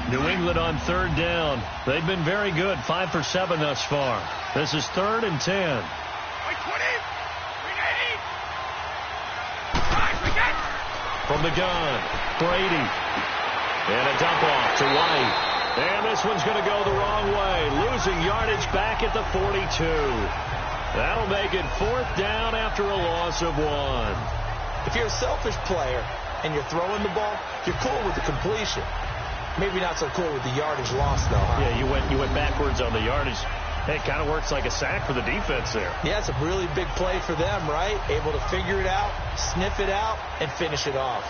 New England on 3rd down. They've been very good. 5 for 7 thus far. This is 3rd and 10. From the gun, Brady. And a dump off to White. And this one's going to go the wrong way. Losing yardage back at the 42. That'll make it 4th down after a loss of 1. If you're a selfish player and you're throwing the ball, you're cool with the completion. Maybe not so cool with the yardage loss, though. Huh? Yeah, you went backwards on the yardage. It kind of works like a sack for the defense there. Yeah, it's a really big play for them, right? Able to figure it out, sniff it out, and finish it off.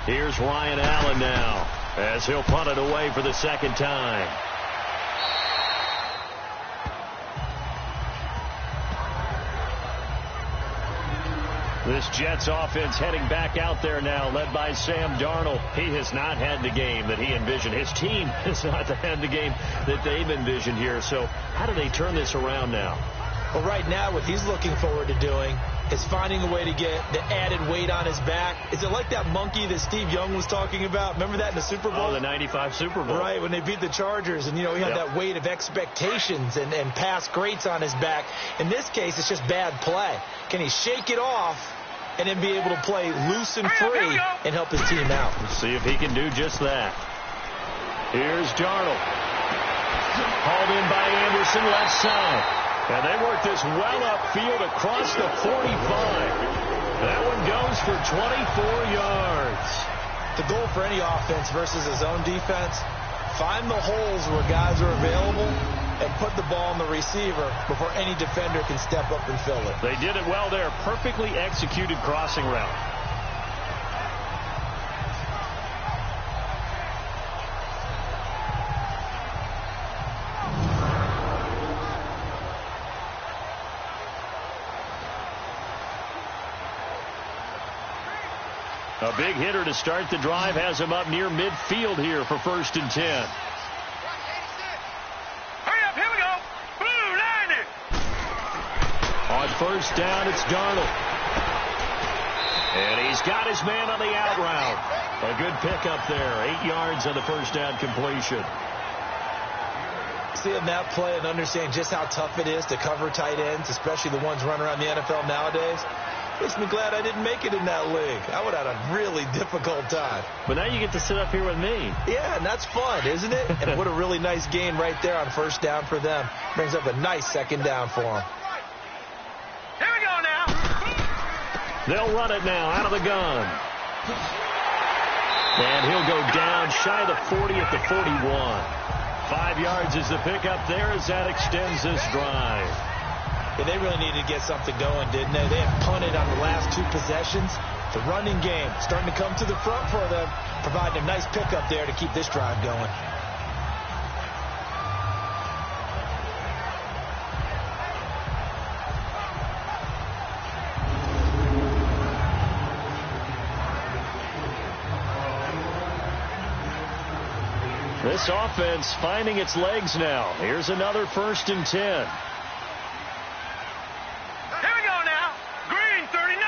Here's Ryan Allen now as he'll punt it away for the 2nd time. This Jets offense heading back out there now, led by Sam Darnold. He has not had the game that he envisioned. His team has not had the game that they've envisioned here. So how do they turn this around now? Well, right now what he's looking forward to doing is finding a way to get the added weight on his back. Is it like that monkey that Steve Young was talking about? Remember that in the Super Bowl? Oh, the 95 Super Bowl. Right, when they beat the Chargers, and, he had that weight of expectations and past greats on his back. In this case, it's just bad play. Can he shake it off and then be able to play loose and free and help his team out? Let's see if he can do just that. Here's Darnold. Hauled in by Anderson, left side. And they work this well upfield across the 45. That one goes for 24 yards. The goal for any offense versus a zone defense, find the holes where guys are available and put the ball on the receiver before any defender can step up and fill it. They did it well there. Perfectly executed crossing route. A big hitter to start the drive has him up near midfield here for 1st and 10. Hurry up, here we go. Blue line it. On 1st down, it's Darnold. And he's got his man on the out route. A good pickup there. 8 yards on the 1st down completion. Seeing that play and understand just how tough it is to cover tight ends, especially the ones running around the NFL nowadays. Makes me glad I didn't make it in that league. I would have had a really difficult time. But now you get to sit up here with me. Yeah, and that's fun, isn't it? And what a really nice game right there on first down for them. Brings up a nice second down for them. Here we go now. They'll run it now out of the gun. And he'll go down shy of the 40 at the 41. 5 yards is the pickup there as that extends this drive. Yeah, they really needed to get something going, didn't they? They have punted on the last 2 possessions. The running game starting to come to the front for them, providing a nice pickup there to keep this drive going. This offense finding its legs now. Here's another 1st and 10. Here we go now. Green 39.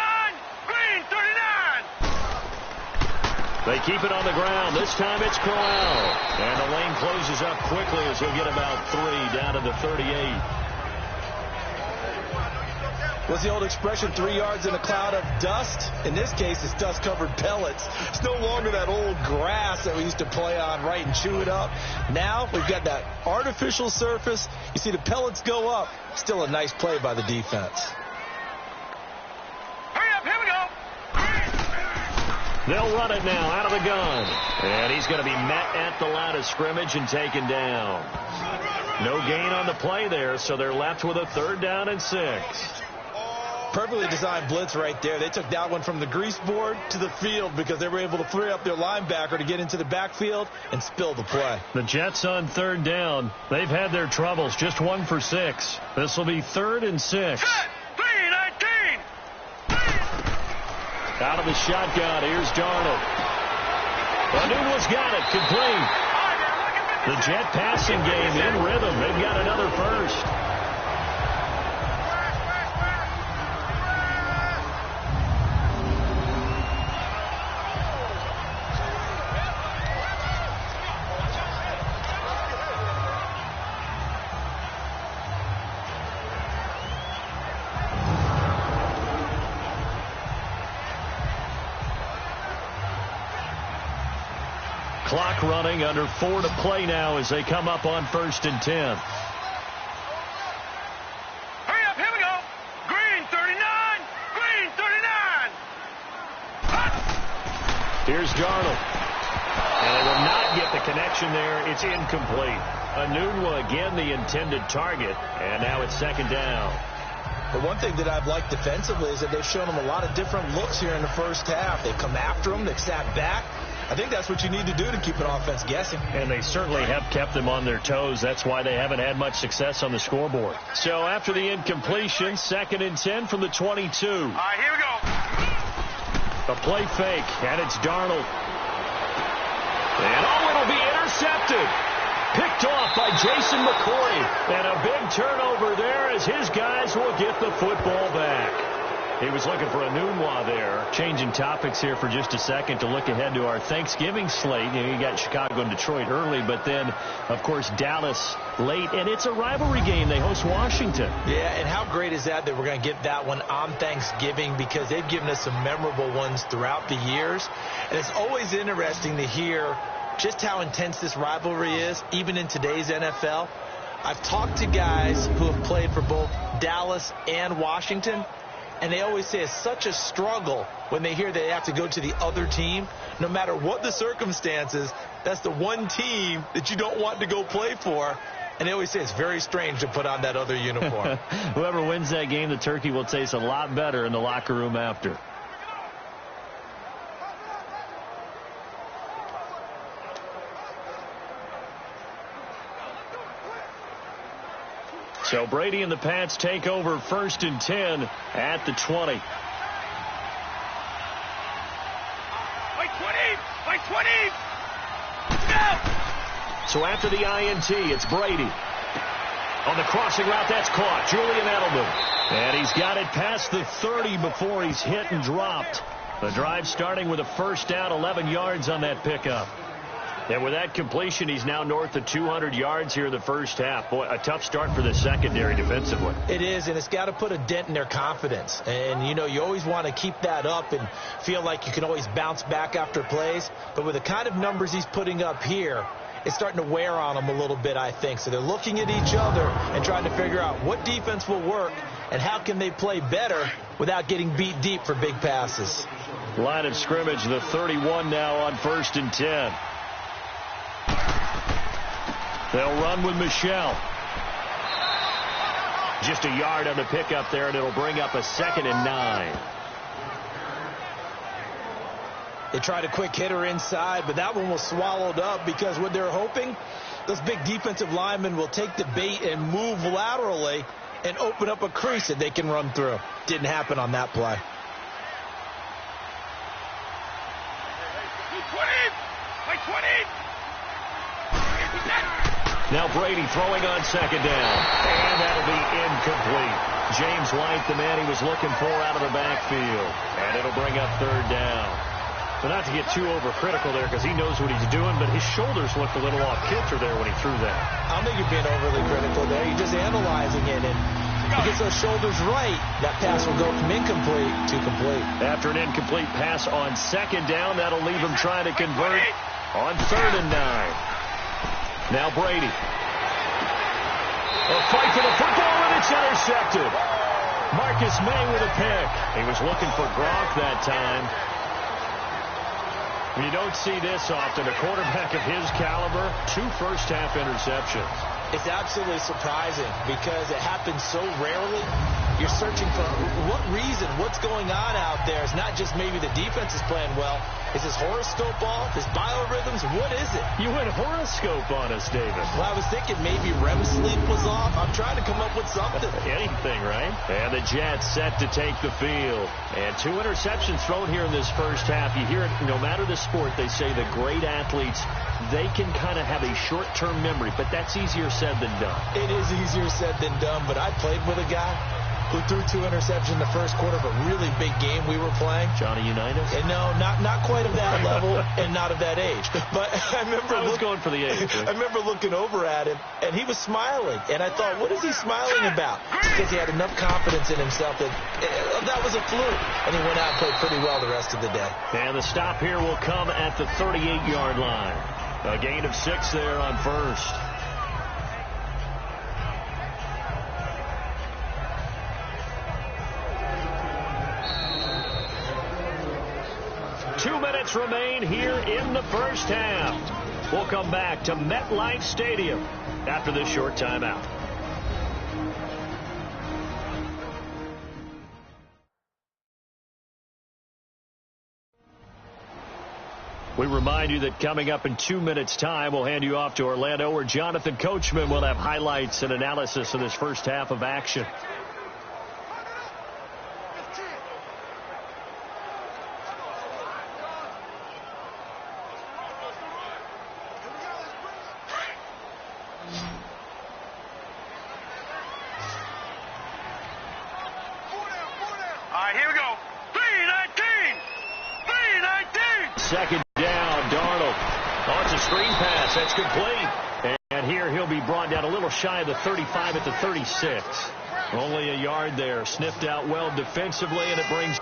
Green 39. They keep it on the ground. This time it's Corral. And the lane closes up quickly as he'll get about 3 down to the 38. What's the old expression, 3 yards in a cloud of dust? In this case, it's dust-covered pellets. It's no longer that old grass that we used to play on, right, and chew it up. Now we've got that artificial surface. You see the pellets go up. Still a nice play by the defense. Hurry up, here we go. They'll run it now out of the gun. And he's going to be met at the line of scrimmage and taken down. No gain on the play there, so they're left with a 3rd down and 6. Perfectly designed blitz right there. They took that one from the grease board to the field because they were able to free up their linebacker to get into the backfield and spill the play. The Jets on 3rd down. They've had their troubles. Just 1 for 6. This will be 3rd and 6. 3-19. Out of the shotgun. Here's Darnold. Newell's got it. Complete. The Jet passing game in rhythm. They've got another 1st. Clock running, under 4 to play now as they come up on 1st and 10. Hurry up, here we go. Green 39. Green 39. Here's Darnold. And they will not get the connection there. It's incomplete. Anunwa again the intended target. And now it's 2nd down. The one thing that I've liked defensively is that they've shown them a lot of different looks here in the first half. They've come after them. They've sat back. I think that's what you need to do to keep an offense guessing. And they certainly have kept them on their toes. That's why they haven't had much success on the scoreboard. So after the incompletion, 2nd and 10 from the 22. All right, here we go. A play fake, and it's Darnold. And it'll be intercepted. Picked off by Jason McCourty. And a big turnover there as his guys will get the football back. He was looking for a Anunwa there. Changing topics here for just a second to look ahead to our Thanksgiving slate. You got Chicago and Detroit early, but then, of course, Dallas late. And it's a rivalry game. They host Washington. Yeah, and how great is that we're going to get that one on Thanksgiving because they've given us some memorable ones throughout the years. And it's always interesting to hear just how intense this rivalry is, even in today's NFL. I've talked to guys who have played for both Dallas and Washington, and they always say it's such a struggle when they hear they have to go to the other team. No matter what the circumstances, that's the one team that you don't want to go play for. And they always say it's very strange to put on that other uniform. Whoever wins that game, the turkey will taste a lot better in the locker room after. So Brady and the Pats take over 1st and 10 at the 20. By 20! By 20! Go! So after the INT, it's Brady. On the crossing route, that's caught. Julian Edelman. And he's got it past the 30 before he's hit and dropped. The drive starting with a 1st down, 11 yards on that pickup. And with that completion, he's now north of 200 yards here in the first half. Boy, a tough start for the secondary defensively. It is, and it's got to put a dent in their confidence. And, you know, you always want to keep that up and feel like you can always bounce back after plays. But with the kind of numbers he's putting up here, it's starting to wear on them a little bit, I think. So they're looking at each other and trying to figure out what defense will work and how can they play better without getting beat deep for big passes. Line of scrimmage, the 31 now on 1st and 10. They'll run with Michelle. Just a yard on the pickup there, and it'll bring up a 2nd and 9. They tried a quick hitter inside, but that one was swallowed up because what they're hoping, those big defensive linemen will take the bait and move laterally and open up a crease that they can run through. Didn't happen on that play. Now Brady throwing on 2nd down. And that'll be incomplete. James White, the man he was looking for out of the backfield. And it'll bring up 3rd down. So not to get too overcritical there because he knows what he's doing, but his shoulders looked a little off kilter there when he threw that. I don't think you're being overly critical there. You're just analyzing it. And if he gets those shoulders right, that pass will go from incomplete to complete. After an incomplete pass on 2nd down, that'll leave him trying to convert on 3rd and 9. Now Brady. A fight for the football, and it's intercepted. Marcus May with a pick. He was looking for Gronk that time. You don't see this often. A quarterback of his caliber, 2 first-half interceptions. It's absolutely surprising because it happens so rarely. You're searching for what reason, what's going on out there. It's not just maybe the defense is playing well. Is his horoscope off? His biorhythms? What is it? You went horoscope on us, David. Well, I was thinking maybe REM sleep was off. I'm trying to come up with something. Anything, right? And the Jets set to take the field. And 2 interceptions thrown here in this first half. You hear it, no matter the sport, they say the great athletes, they can kind of have a short-term memory, but that's easier said than done. It is easier said than done, but I played with a guy who threw 2 interceptions in the first quarter of a really big game we were playing. Johnny Unitas? And no, not quite of that level and not of that age. But I remember I was going for the age. I remember looking over at him, and he was smiling. And I thought, what is he smiling about? Because he had enough confidence in himself that that was a fluke. And he went out and played pretty well the rest of the day. And the stop here will come at the 38-yard line. A gain of 6 there on 1st. Two minutes remain here in the first half. We'll come back to MetLife Stadium after this short timeout. We remind you that coming up in 2 minutes' time, we'll hand you off to Orlando, where Jonathan Coachman will have highlights and analysis of this first half of action. All right, here we go. 3-19! 3-19! Second down, Darnold. Oh, it's a screen pass. That's complete. And here he'll be brought down a little shy of the 35 at the 36. Only a yard there. Sniffed out well defensively, and it brings...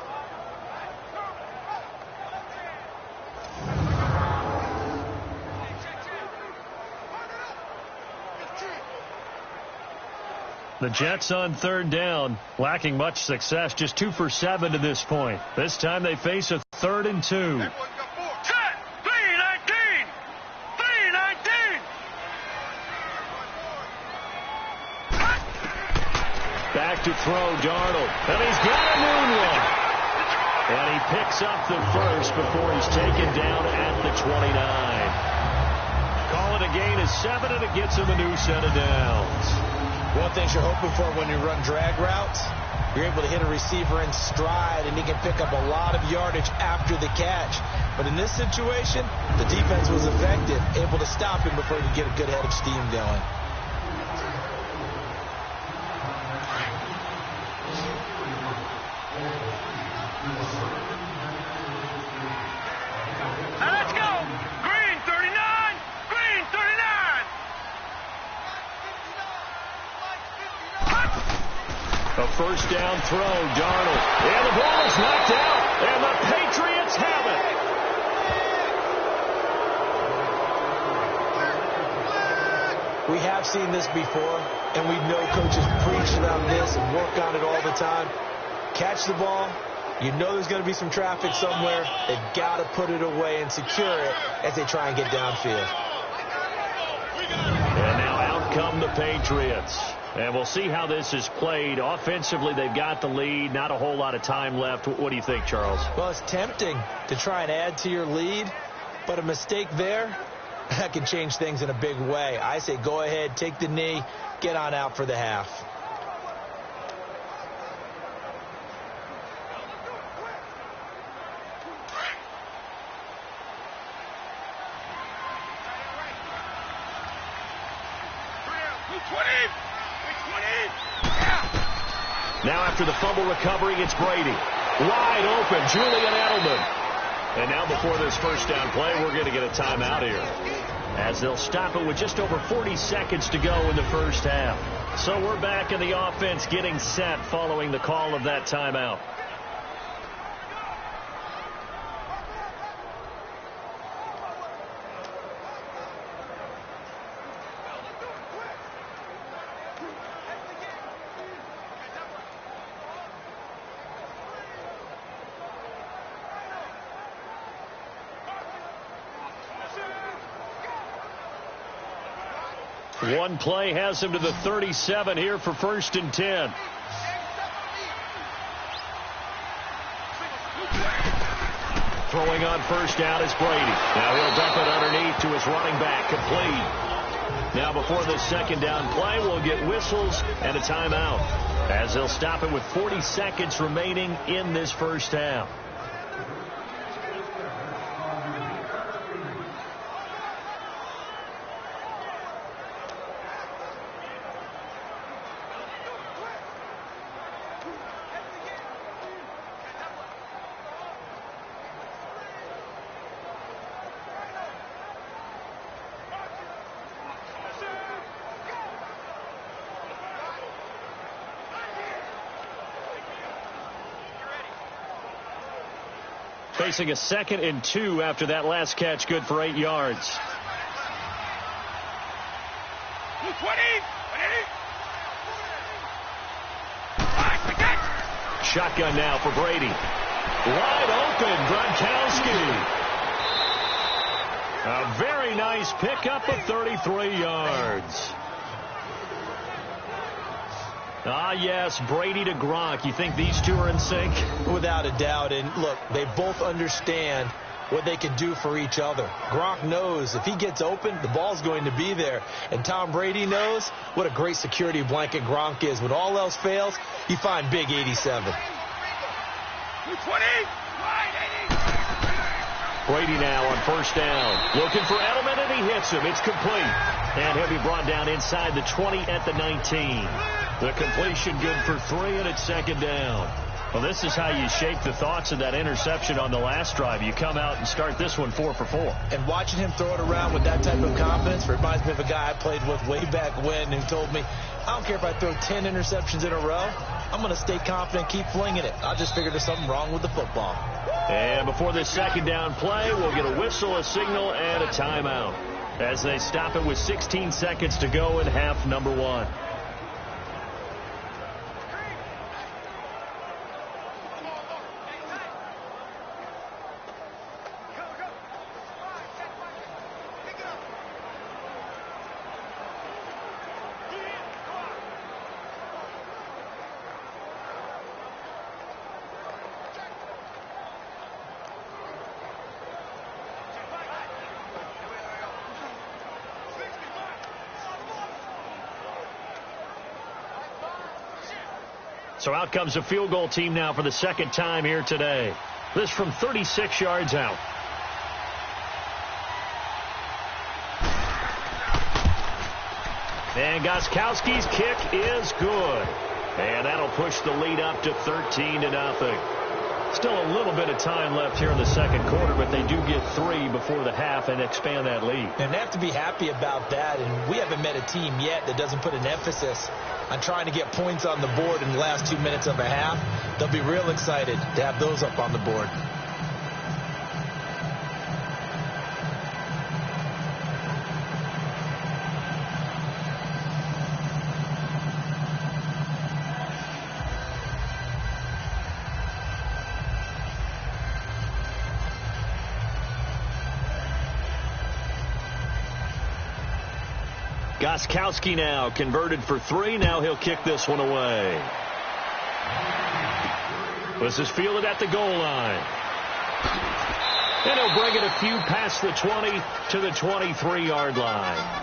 The Jets on 3rd down, lacking much success, just 2 for 7 to this point. This time they face a 3rd and 2. Set! 3-19! 3-19! Back to throw, Darnold. And he's got a noon one. And he picks up the first before he's taken down at the 29. Call it a gain of 7, and it gets him a new set of downs. One thing you're hoping for when you run drag routes, you're able to hit a receiver in stride, and he can pick up a lot of yardage after the catch. But in this situation, the defense was effective, able to stop him before he could get a good head of steam going. Now let's go! Green, 39! The first down throw, Darnold. And the ball is knocked out. And the Patriots have it. We have seen this before, and we know coaches preach about this and work on it all the time. Catch the ball. You know there's going to be some traffic somewhere. They've got to put it away and secure it as they try and get downfield. And now out come the Patriots. And we'll see how this is played. Offensively, they've got the lead. Not a whole lot of time left. What do you think, Charles? Well, it's tempting to try and add to your lead, but a mistake there, that can change things in a big way. I say go ahead, take the knee, get on out for the half. Now after the fumble recovery, it's Brady. Wide open, Julian Edelman. And now before this first down play, we're going to get a timeout here, as they'll stop it with just over 40 seconds to go in the first half. So we're back in the offense getting set following the call of that timeout. One play has him to the 37 here for 1st and 10. Throwing on first down is Brady. Now he'll dump it underneath to his running back, complete. Now before this second down play, we'll get whistles and a timeout, as they'll stop it with 40 seconds remaining in this first half. Facing a 2nd and 2 after that last catch, good for 8 yards. Shotgun now for Brady. Wide open, Gronkowski. A very nice pickup of 33 yards. Ah, yes, Brady to Gronk. You think these two are in sync? Without a doubt. And look, they both understand what they can do for each other. Gronk knows if he gets open, the ball's going to be there. And Tom Brady knows what a great security blanket Gronk is. When all else fails, you find Big 87. Brady now on first down. Looking for Edelman, and he hits him. It's complete. And he'll be brought down inside the 20 at the 19. The completion good for 3, and it's 2nd down. Well, this is how you shape the thoughts of that interception on the last drive. You come out and start this one 4 for 4. And watching him throw it around with that type of confidence reminds me of a guy I played with way back when who told me, I don't care if I throw 10 interceptions in a row. I'm going to stay confident, keep flinging it. I just figured there's something wrong with the football. And before this second down play, we'll get a whistle, a signal, and a timeout, as they stop it with 16 seconds to go in half number 1. So out comes a field goal team now for the 2nd time here today. This from 36 yards out. And Gostkowski's kick is good. And that'll push the lead up to 13-0. Still a little bit of time left here in the second quarter, but they do get 3 before the half and expand that lead. And they have to be happy about that, and we haven't met a team yet that doesn't put an emphasis on trying to get points on the board in the last 2 minutes of a half. They'll be real excited to have those up on the board. Gostkowski now converted for 3. Now he'll kick this one away. This is fielded at the goal line. And he'll bring it a few past the 20 to the 23-yard line.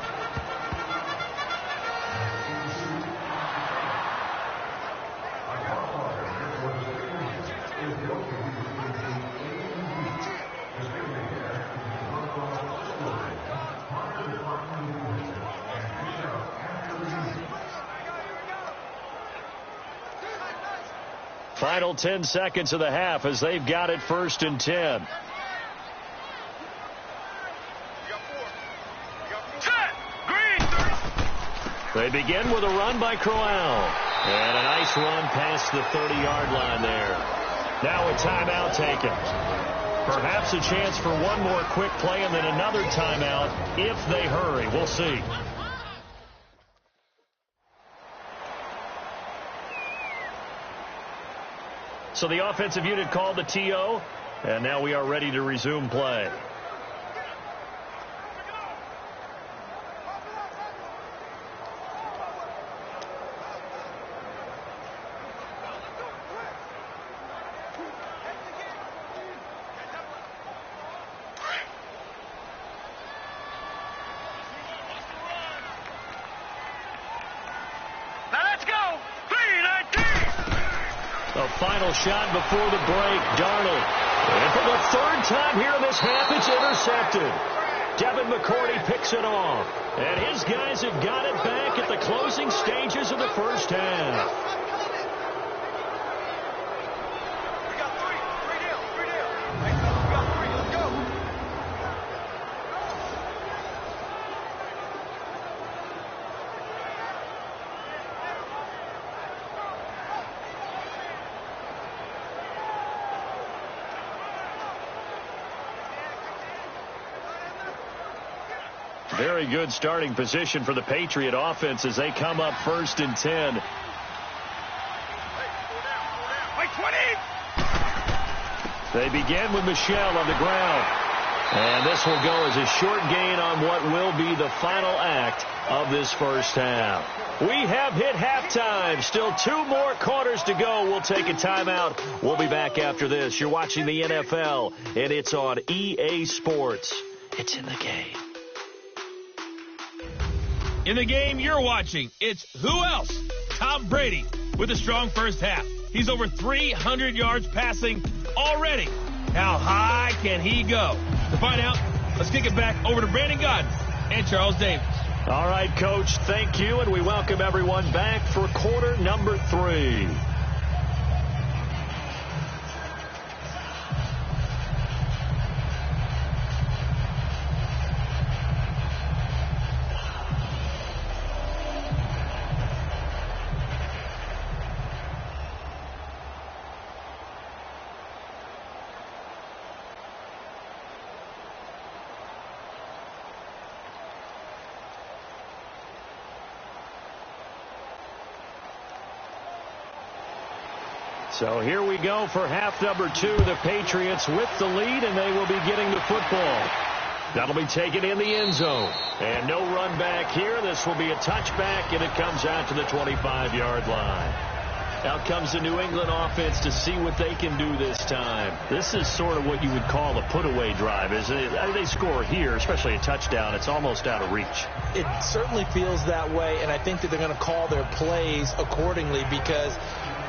Final 10 seconds of the half as they've got it 1st and 10. They begin with a run by Crowell. And a nice run past the 30-yard line there. Now a timeout taken. Perhaps a chance for one more quick play and then another timeout if they hurry. We'll see. So the offensive unit called the TO, and now we are ready to resume play. Final shot before the break, Darnold. And for the 3rd time here in this half, it's intercepted. Devin McCourty picks it off. And his guys have got it back at the closing stages of the first half. Very good starting position for the Patriot offense as they come up 1st and 10. They begin with Michel on the ground. And this will go as a short gain on what will be the final act of this first half. We have hit halftime. Still 2 more quarters to go. We'll take a timeout. We'll be back after this. You're watching the NFL, and it's on EA Sports. It's in the game. In the game you're watching, it's who else? Tom Brady with a strong first half. He's over 300 yards passing already. How high can he go? To find out, let's kick it back over to Brandon Godden and Charles Davis. All right, Coach, thank you, and we welcome everyone back for quarter number 3. So here we go for half number 2. The Patriots with the lead, and they will be getting the football. That'll be taken in the end zone. And no run back here. This will be a touchback, and it comes out to the 25-yard line. Out comes the New England offense to see what they can do this time. This is sort of what you would call a put-away drive, isn't it? I mean, they score here, especially a touchdown. It's almost out of reach. It certainly feels that way, and I think that they're going to call their plays accordingly because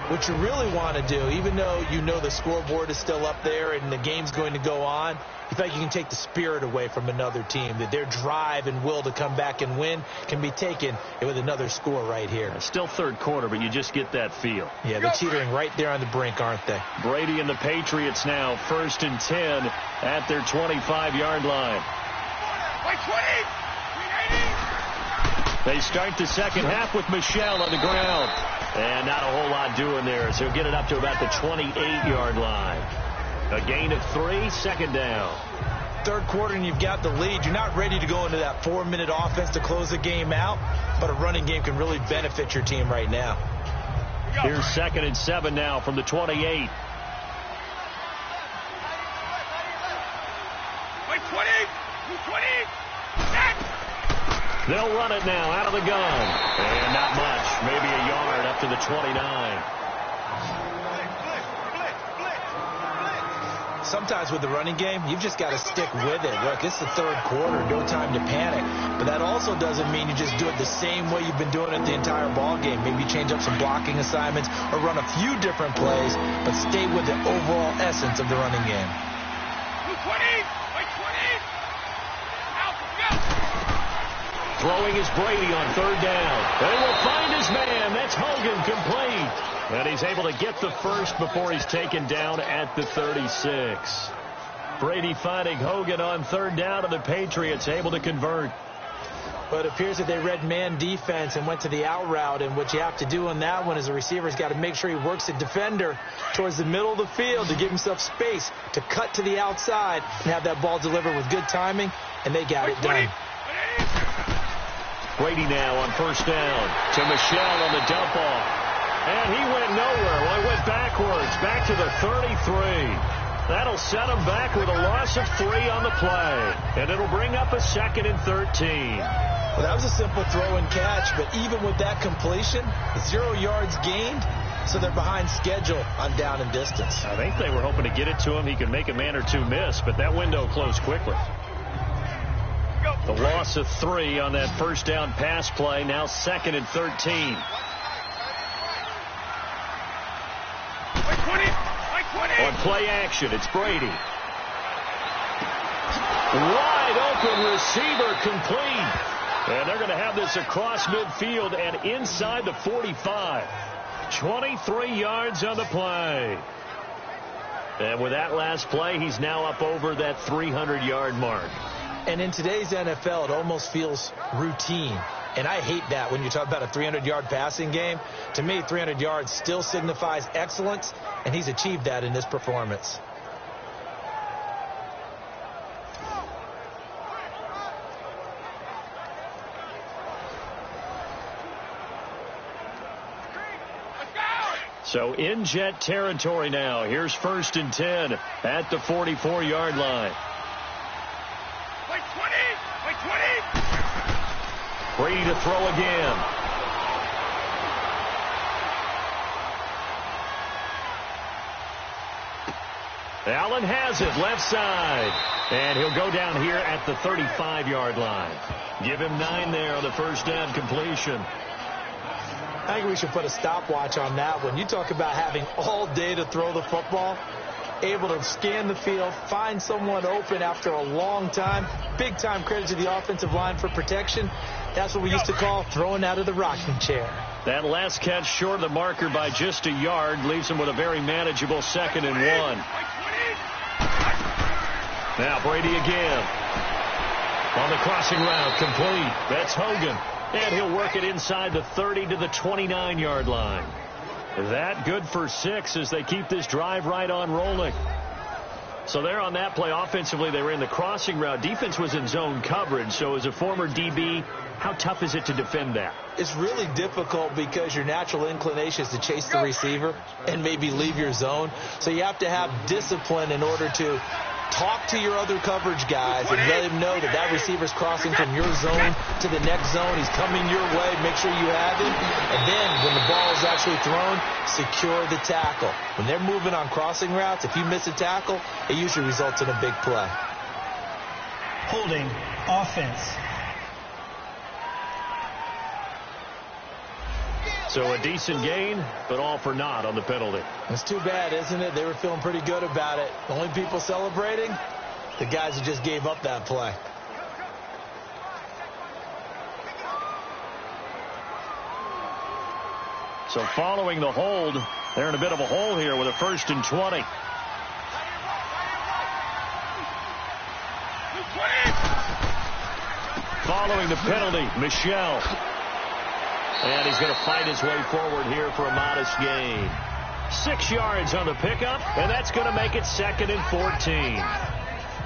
what you really want to do, even though you know the scoreboard is still up there and the game's going to go on, you feel like you can take the spirit away from another team, that their drive and will to come back and win can be taken with another score right here. It's still third quarter, but you just get that feel. Yeah, they're teetering right there on the brink, aren't they? Brady and the Patriots now 1st and 10 at their 25-yard line. They start the second half with Michel on the ground. And not a whole lot doing there, so he'll get it up to about the 28-yard line. A gain of 3, second down. Third quarter and you've got the lead. You're not ready to go into that 4-minute offense to close the game out, but a running game can really benefit your team right now. Here's 2nd and 7 now from the 28. They'll run it now out of the gun. And not much. Maybe a yard up to the 29. Sometimes with the running game, you've just got to stick with it. Look, it's the third quarter, no time to panic. But that also doesn't mean you just do it the same way you've been doing it the entire ball game. Maybe change up some blocking assignments or run a few different plays, but stay with the overall essence of the running game. Throwing is Brady on third down. They will find his man. That's Hogan, complete. And he's able to get the first before he's taken down at the 36. Brady finding Hogan on third down, and the Patriots able to convert. But it appears that they read man defense and went to the out route, and what you have to do on that one is the receiver's got to make sure he works the defender towards the middle of the field to give himself space to cut to the outside and have that ball delivered with good timing, and they got it done. Brady now on first down to Michel on the dump off. And he went nowhere. Well, he went backwards, back to the 33. That'll set him back with a loss of 3 on the play. And it'll bring up a 2nd and 13. Well, that was a simple throw and catch, but even with that completion, 0 yards gained, so they're behind schedule on down and distance. I think they were hoping to get it to him. He could make a man or two miss, but that window closed quickly. The loss of 3 on that first down pass play. Now 2nd and 13. On play action, it's Brady. Wide open receiver, complete. And they're going to have this across midfield and inside the 45. 23 yards on the play. And with that last play, he's now up over that 300-yard mark. And in today's NFL, it almost feels routine. And I hate that when you talk about a 300-yard passing game. To me, 300 yards still signifies excellence, and he's achieved that in this performance. So in jet territory now. Here's 1st and 10 at the 44-yard line. Brady to throw again. Allen has it left side. And he'll go down here at the 35-yard line. Give him 9 there on the first down completion. I think we should put a stopwatch on that one. You talk about having all day to throw the football, able to scan the field, find someone open after a long time. Big time credit to the offensive line for protection. That's what we used to call throwing out of the rocking chair. That last catch short of the marker by just a yard leaves him with a very manageable 2nd and 1. Now Brady again. On the crossing route, complete. That's Hogan. And he'll work it inside the 30 to the 29-yard line. That good for 6 as they keep this drive right on rolling. So there on that play, offensively, they ran the crossing route. Defense was in zone coverage. So as a former DB, how tough is it to defend that? It's really difficult because your natural inclination is to chase the receiver and maybe leave your zone. So you have to have discipline in order to talk to your other coverage guys and let him know that that receiver's crossing from your zone to the next zone. He's coming your way. Make sure you have him. And then when the ball is actually thrown, secure the tackle. When they're moving on crossing routes, if you miss a tackle, it usually results in a big play. Holding offense. So a decent gain, but all for naught on the penalty. It's too bad, isn't it? They were feeling pretty good about it. The only people celebrating, the guys who just gave up that play. So following the hold, they're in a bit of a hole here with a 1st and 20. Following the penalty, Michel. And he's going to fight his way forward here for a modest gain. 6 yards on the pickup, and that's going to make it 2nd and 14.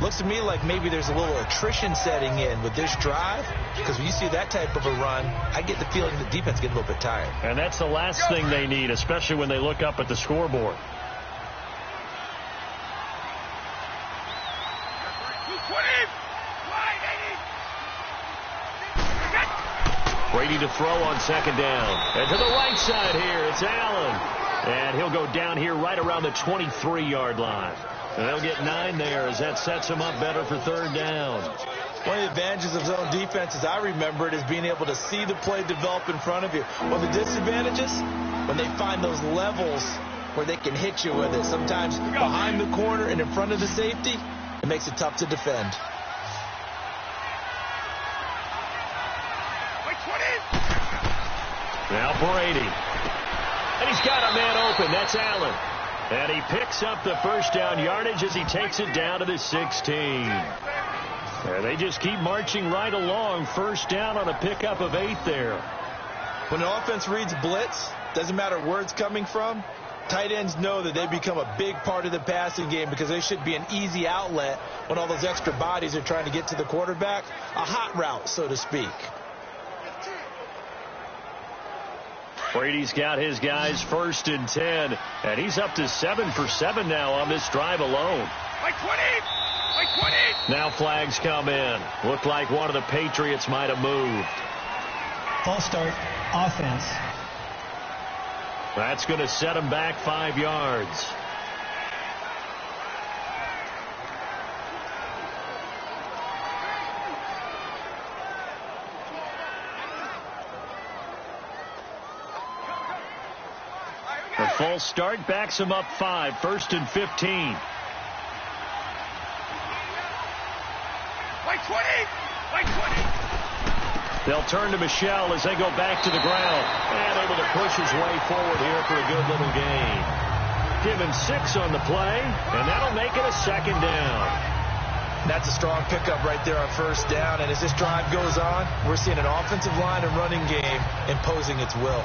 Looks to me like maybe there's a little attrition setting in with this drive, because when you see that type of a run, I get the feeling the defense gets a little bit tired. And that's the last thing they need, especially when they look up at the scoreboard. Brady to throw on 2nd down. And to the right side here, it's Allen. And he'll go down here right around the 23-yard line. And they'll get 9 there as that sets him up better for 3rd down. One of the advantages of zone defense, as I remember it, is being able to see the play develop in front of you. Well, the disadvantages, when they find those levels where they can hit you with it, sometimes behind the corner and in front of the safety, it makes it tough to defend. Now Brady. And he's got a man open. That's Allen. And he picks up the 1st down yardage as he takes it down to the 16. And they just keep marching right along. 1st down on a pickup of 8 there. When an offense reads blitz, doesn't matter where it's coming from, tight ends know that they become a big part of the passing game because they should be an easy outlet when all those extra bodies are trying to get to the quarterback. A hot route, so to speak. Brady's got his guys 1st and 10, and he's up to 7 for 7 now on this drive alone. Now flags come in. Looked like one of the Patriots might have moved. False start, offense. That's going to set him back 5 yards. The false start backs him up 5, 1st and 15. They'll turn to Michel as they go back to the ground. And able to push his way forward here for a good little gain. Give him 6 on the play, and that'll make it a 2nd down. That's a strong pickup right there on 1st down. And as this drive goes on, we're seeing an offensive line and running game imposing its will.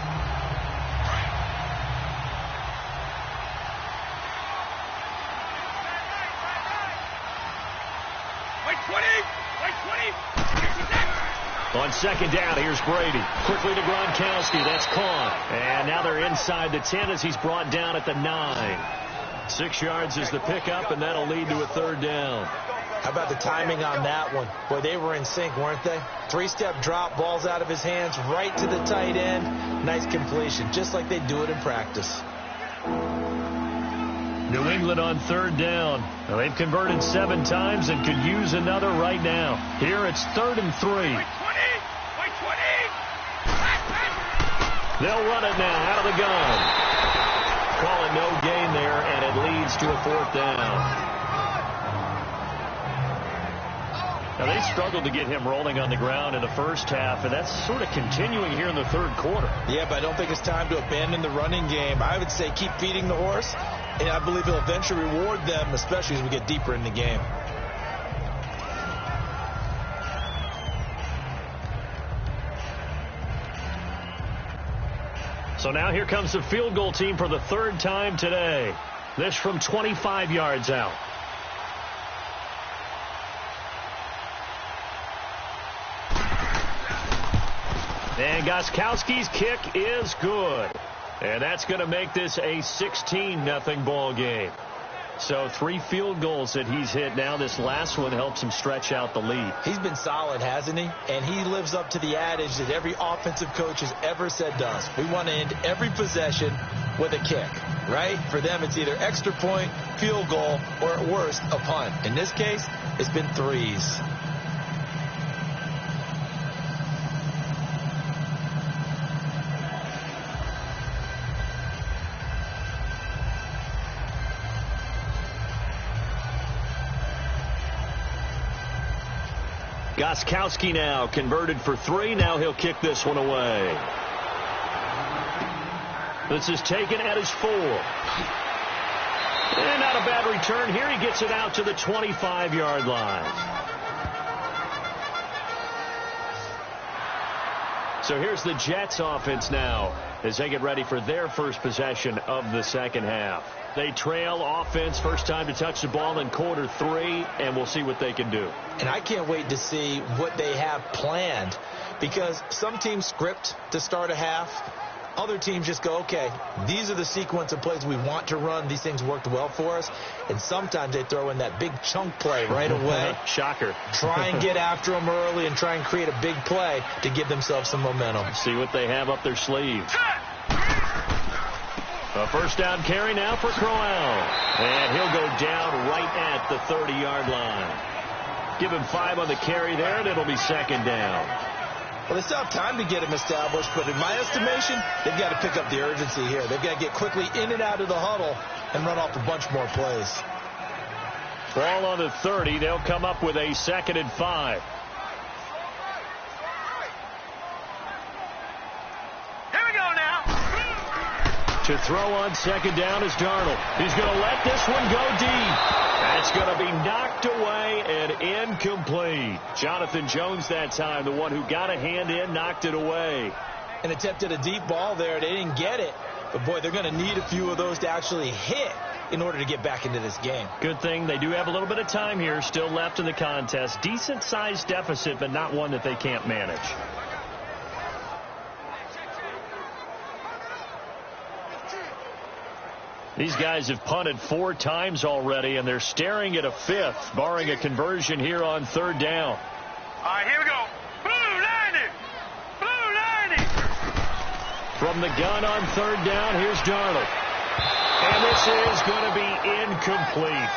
On 2nd down, here's Brady. Quickly to Gronkowski. That's caught. And now they're inside the 10 as he's brought down at the 9. 6 yards is the pickup, and that'll lead to a 3rd down. How about the timing on that one? Boy, they were in sync, weren't they? 3-step drop, balls out of his hands, right to the tight end. Nice completion, just like they do it in practice. New England on 3rd down. Now they've converted 7 times and could use another right now. Here it's 3rd and 3. They'll run it now out of the gun. Call it no gain there, and it leads to a 4th down. Now, they struggled to get him rolling on the ground in the first half, and that's sort of continuing here in the 3rd quarter. Yeah, but I don't think it's time to abandon the running game. I would say keep feeding the horse, and I believe he'll eventually reward them, especially as we get deeper in the game. So now here comes the field goal team for the 3rd time today. This from 25 yards out. And Gostkowski's kick is good. And that's going to make this a 16-0 ball game. So 3 field goals that he's hit now. This last one helps him stretch out the lead. He's been solid, hasn't he? And he lives up to the adage that every offensive coach has ever said to us. We want to end every possession with a kick, right? For them, it's either extra point, field goal, or at worst, a punt. In this case, it's been 3s. Gostkowski now converted for 3. Now he'll kick this one away. This is taken at his 4. And not a bad return here. He gets it out to the 25-yard line. So here's the Jets offense now as they get ready for their first possession of the second half. They trail offense, first time to touch the ball in quarter 3, and we'll see what they can do. And I can't wait to see what they have planned, because some teams script to start a half. Other teams just go, okay, these are the sequence of plays we want to run. These things worked well for us. And sometimes they throw in that big chunk play right away. Shocker. Try and get after them early and try and create a big play to give themselves some momentum. See what they have up their sleeve. A first down carry now for Crowell. And he'll go down right at the 30-yard line. Give him 5 on the carry there, and it'll be second down. Well, they still have time to get him established, but in my estimation, they've got to pick up the urgency here. They've got to get quickly in and out of the huddle and run off a bunch more plays. Ball on the 30. They'll come up with a 2nd and 5. Here we go now. To throw on second down is Darnold. He's going to let this one go deep. That's going to be knocked away and incomplete. Jonathan Jones that time, the one who got a hand in, knocked it away. And attempted a deep ball there. They didn't get it. But, boy, they're going to need a few of those to actually hit in order to get back into this game. Good thing they do have a little bit of time here still left in the contest. Decent-sized deficit, but not one that they can't manage. These guys have punted 4 times already, and they're staring at a 5th, barring a conversion here on 3rd down. All right, here we go. Blue 90. Blue 90. From the gun on 3rd down, here's Darnold. And this is going to be incomplete.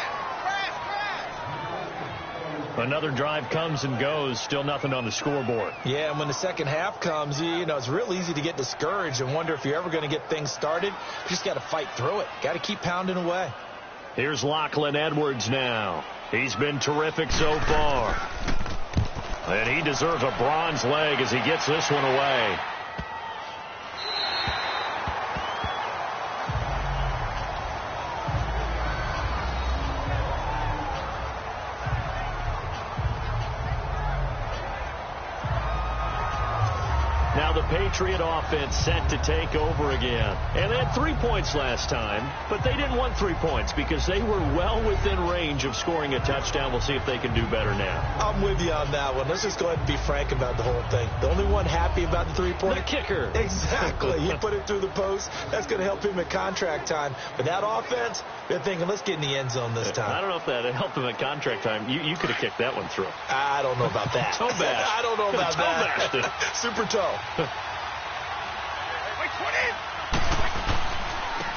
Another drive comes and goes, still nothing on the scoreboard. Yeah, and when the second half comes, you know, it's real easy to get discouraged and wonder if you're ever going to get things started. You just got to fight through it. Got to keep pounding away. Here's Lachlan Edwards now. He's been terrific so far. And he deserves a bronze leg as he gets this one away. Now the Patriot offense set to take over again. And they had 3 points last time, but they didn't want 3 points because they were well within range of scoring a touchdown. We'll see if they can do better now. I'm with you on that one. Let's just go ahead and be frank about the whole thing. The only one happy about the 3-point? The kicker. Exactly. He put it through the post. That's going to help him at contract time. But that offense, they're thinking, let's get in the end zone this time. I don't know if that helped him at contract time. You could have kicked that one through. I don't know about that. Toe bash. I don't know about that. Super toe.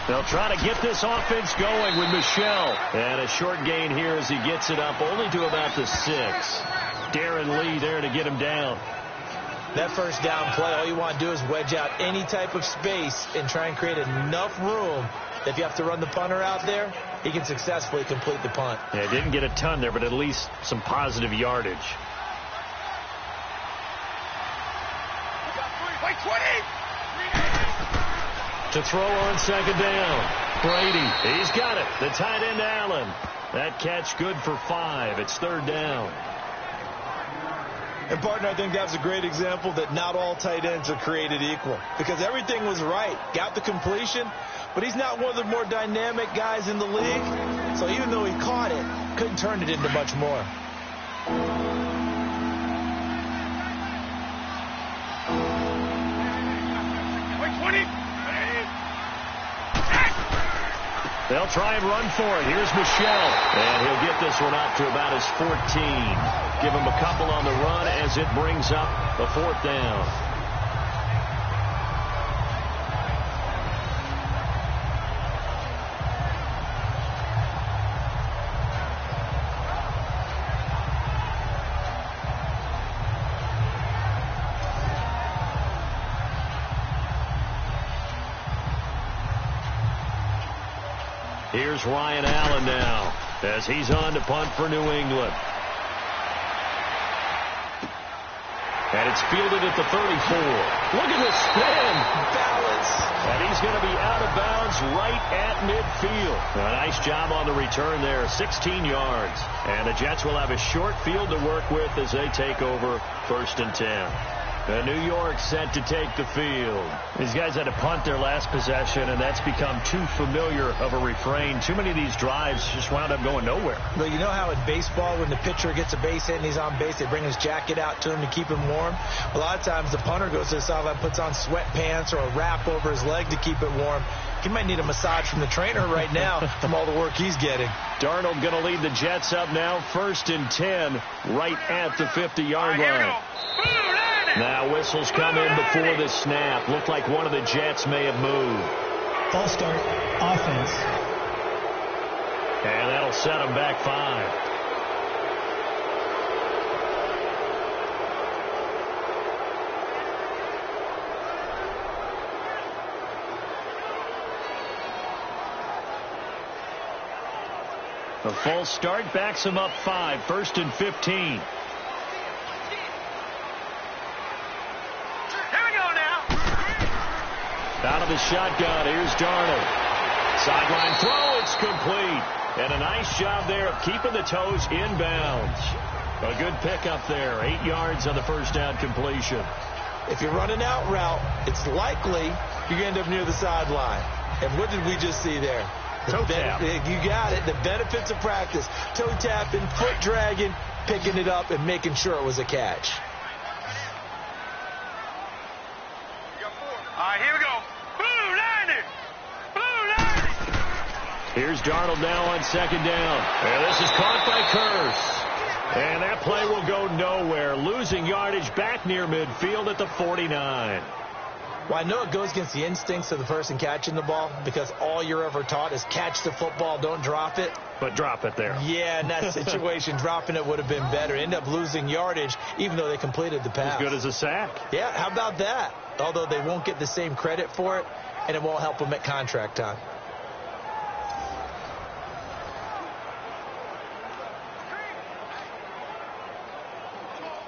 They'll try to get this offense going with Michelle. And a short gain here as he gets it up only to about the 6. Darren Lee there to get him down. That first down play, all you want to do is wedge out any type of space and try and create enough room that if you have to run the punter out there, he can successfully complete the punt. Yeah, didn't get a ton there, but at least some positive yardage. To throw on second down. Brady, he's got it. The tight end, Allen. That catch good for 5. It's 3rd down. And, partner, I think that's a great example that not all tight ends are created equal, because everything was right. Got the completion, but he's not one of the more dynamic guys in the league. So even though he caught it, couldn't turn it into much more. They'll try and run for it. Here's Michelle. And he'll get this one up to about his 14. Give him a couple on the run as it brings up a 4th down. Here's Ryan Allen now as he's on to punt for New England. And it's fielded at the 34. Look at the spin. Balance. And he's going to be out of bounds right at midfield. A nice job on the return there, 16 yards. And the Jets will have a short field to work with as they take over 1st and 10. New York set to take the field. These guys had to punt their last possession, and that's become too familiar of a refrain. Too many of these drives just wound up going nowhere. Well, you know how in baseball, when the pitcher gets a base hit and he's on base, they bring his jacket out to him to keep him warm? A lot of times the punter goes to the sideline, puts on sweatpants or a wrap over his leg to keep it warm. He might need a massage from the trainer right now from all the work he's getting. Darnold going to lead the Jets up now, 1st and 10, right at the 50-yard line. Now whistles come in before the snap. Looked like one of the Jets may have moved. False start, offense. And that'll set them back 5. A false start backs him up 5, 1st and 15. Out of the shotgun, here's Darnold. Sideline throw, it's complete. And a nice job there of keeping the toes inbounds. A good pickup there, 8 yards on the first down completion. If you're running out route, it's likely you're going to end up near the sideline. And what did we just see there? Toe tap. You got it. The benefits of practice. Toe tapping, foot dragging, picking it up, and making sure it was a catch. All right, here we go. Blue line. Here's Darnold now on 2nd down. And this is caught by Curse. And that play will go nowhere. Losing yardage back near midfield at the 49. Well, I know it goes against the instincts of the person catching the ball because all you're ever taught is catch the football, don't drop it. But drop it there. Yeah, in that situation, dropping it would have been better. End up losing yardage even though they completed the pass. As good as a sack. Yeah, how about that? Although they won't get the same credit for it, and it won't help them at contract time.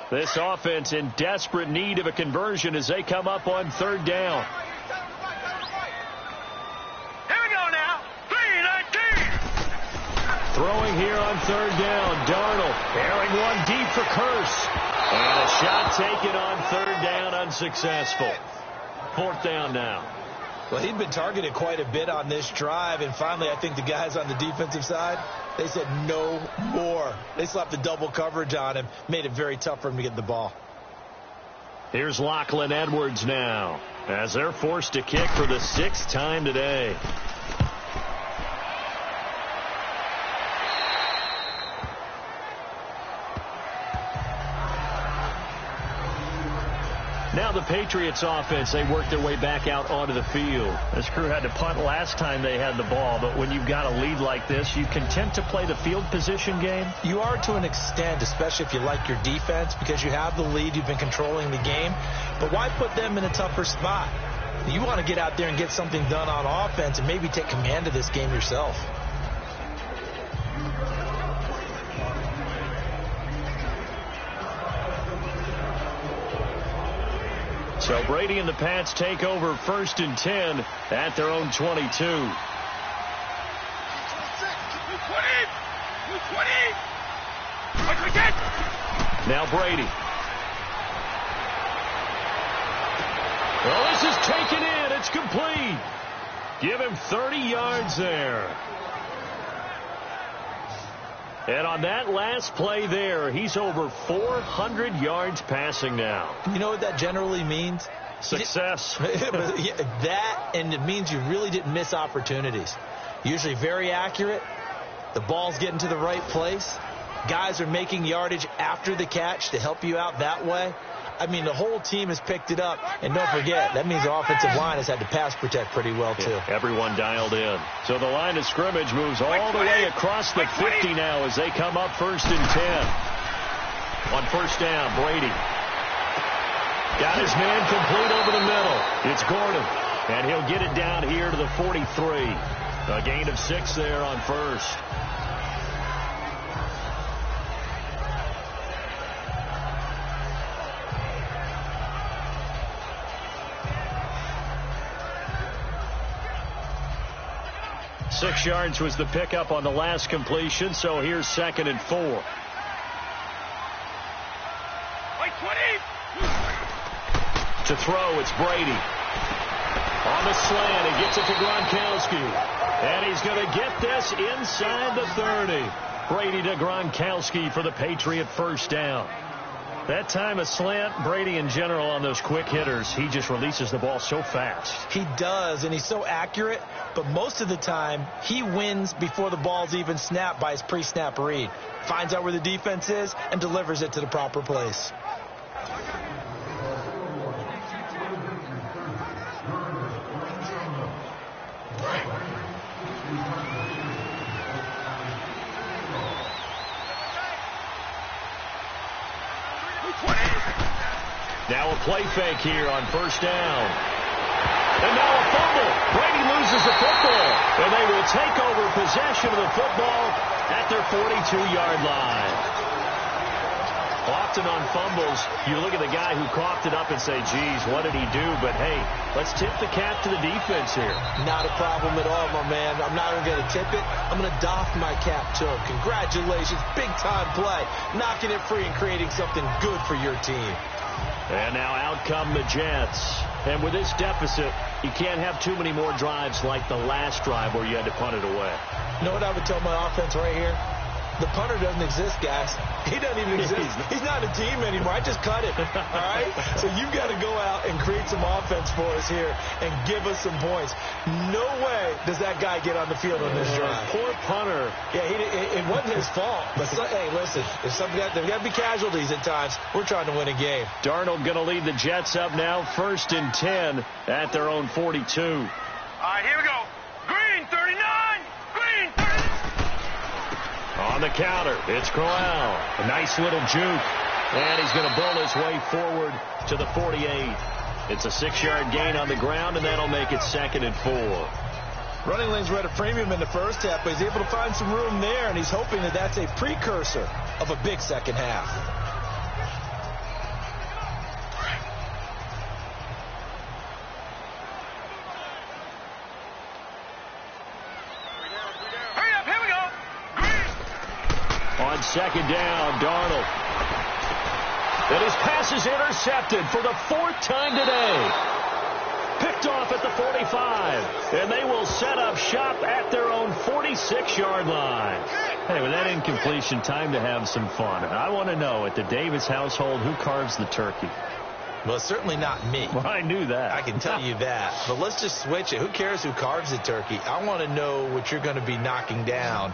This offense in desperate need of a conversion as they come up on 3rd down. Here we go now. 3-19. Throwing here on 3rd down. Darnold airing one deep for Curse. And a shot taken on 3rd down, unsuccessful. 4th down now. Well, he'd been targeted quite a bit on this drive, and finally I think the guys on the defensive side, they said no more. They slapped the double coverage on him, made it very tough for him to get the ball. Here's Lachlan Edwards now as they're forced to kick for the 6th time today. Now the Patriots offense, they work their way back out onto the field. This crew had to punt last time they had the ball, but when you've got a lead like this, you content to play the field position game? You are to an extent, especially if you like your defense, because you have the lead, you've been controlling the game. But why put them in a tougher spot? You want to get out there and get something done on offense and maybe take command of this game yourself. So Brady and the Pats take over 1st and 10 at their own 22. 20. What we get? Now Brady. Well, this is taken in. It's complete. Give him 30 yards there. And on that last play there, he's over 400 yards passing now. You know what that generally means? Success. That, and it means you really didn't miss opportunities. Usually very accurate. The ball's getting to the right place. Guys are making yardage after the catch to help you out that way. I mean, the whole team has picked it up. And don't forget, that means the offensive line has had to pass protect pretty well, too. Yeah, everyone dialed in. So the line of scrimmage moves all the way across the 50 now as they come up 1st and 10. On 1st down, Brady. Got his man complete over the middle. It's Gordon. And he'll get it down here to the 43. A gain of 6 there on 1st. 6 yards was the pickup on the last completion, so here's 2nd and 4. To throw, it's Brady. On the slant, he gets it to Gronkowski. And he's going to get this inside the 30. Brady to Gronkowski for the Patriot first down. That time a slant, Brady in general on those quick hitters, he just releases the ball so fast. He does, and he's so accurate, but most of the time he wins before the ball's even snapped by his pre-snap read. Finds out where the defense is and delivers it to the proper place. Now a play fake here on first down. And now a fumble. Brady loses the football. And they will take over possession of the football at their 42-yard line. Often on fumbles, you look at the guy who coughed it up and say, geez, what did he do? But, hey, let's tip the cap to the defense here. Not a problem at all, my man. I'm not even going to tip it. I'm going to doff my cap to him. Congratulations. Big-time play. Knocking it free and creating something good for your team. And now out come the Jets. And with this deficit, you can't have too many more drives like the last drive where you had to punt it away. You know what I would tell my offense right here? The punter doesn't exist, guys. He doesn't even exist. He's not a team anymore. I just cut it. All right? So you've got to go out and create some offense for us here and give us some points. No way does that guy get on the field on this drive. Poor punter. Yeah, it wasn't his fault. But hey, listen, there's got to be casualties at times. We're trying to win a game. Darnold going to lead the Jets up now, 1st and 10 at their own 42. All right, here we go. Green 39. Green 39. On the counter, it's Crowell. A nice little juke. And he's going to bull his way forward to the 48. It's a 6-yard gain on the ground, and that'll make it 2nd and 4. Running lanes were at a premium in the first half, but he's able to find some room there, and he's hoping that that's a precursor of a big second half. On 2nd down, Darnold. And his pass is intercepted for the 4th time today. Picked off at the 45. And they will set up shop at their own 46-yard line. Hey, with that incompletion, time to have some fun. And I want to know, at the Davis household, who carves the turkey? Well, it's certainly not me. Well, I knew that. I can tell you that. But let's just switch it. Who cares who carves the turkey? I want to know what you're going to be knocking down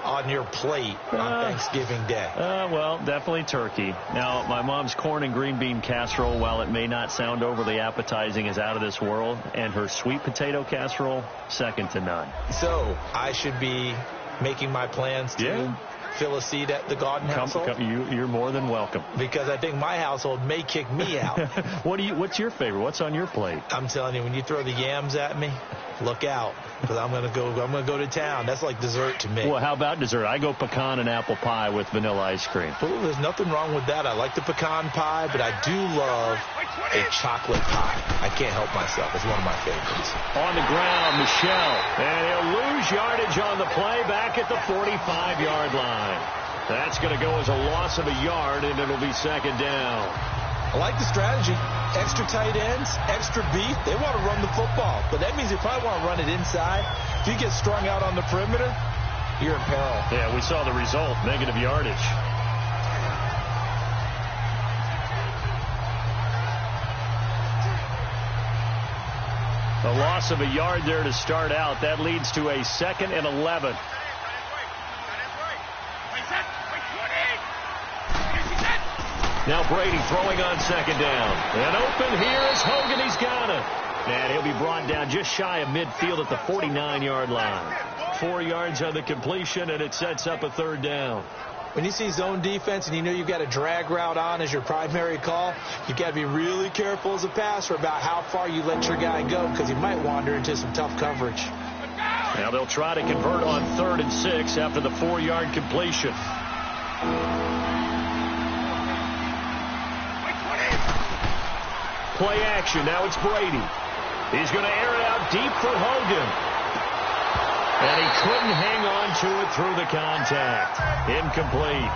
on your plate on Thanksgiving Day. Well, definitely turkey. Now, my mom's corn and green bean casserole, while it may not sound overly appetizing, is out of this world. And her sweet potato casserole, second to none. So, I should be making my plans to fill a seat at the Garden household? You're more than welcome. Because I think my household may kick me out. What's your favorite? What's on your plate? I'm telling you, when you throw the yams at me, look out, because I'm gonna go to town. That's like dessert to me. Well, how about dessert? I go pecan and apple pie with vanilla ice cream. Ooh, there's nothing wrong with that. I like the pecan pie, but I do love a chocolate pie. I can't help myself. It's one of my favorites. On the ground, Michel, and he'll lose yardage on the play back at the 45-yard line. That's going to go as a loss of a yard, and it'll be 2nd down. I like the strategy. Extra tight ends, extra beef. They want to run the football. But that means if I want to run it inside, if you get strung out on the perimeter, you're in peril. Yeah, we saw the result, negative yardage. A loss of a yard there to start out. That leads to a 2nd and 11. Now Brady throwing on 2nd down. And open here is Hogan. He's got it. And he'll be brought down just shy of midfield at the 49-yard line. 4 yards on the completion, and it sets up a 3rd down. When you see zone defense and you know you've got a drag route on as your primary call, you've got to be really careful as a passer about how far you let your guy go, because he might wander into some tough coverage. Now they'll try to convert on 3rd and 6 after the 4-yard completion. Play action. Now it's Brady. He's going to air it out deep for Hogan. And he couldn't hang on to it through the contact. Incomplete.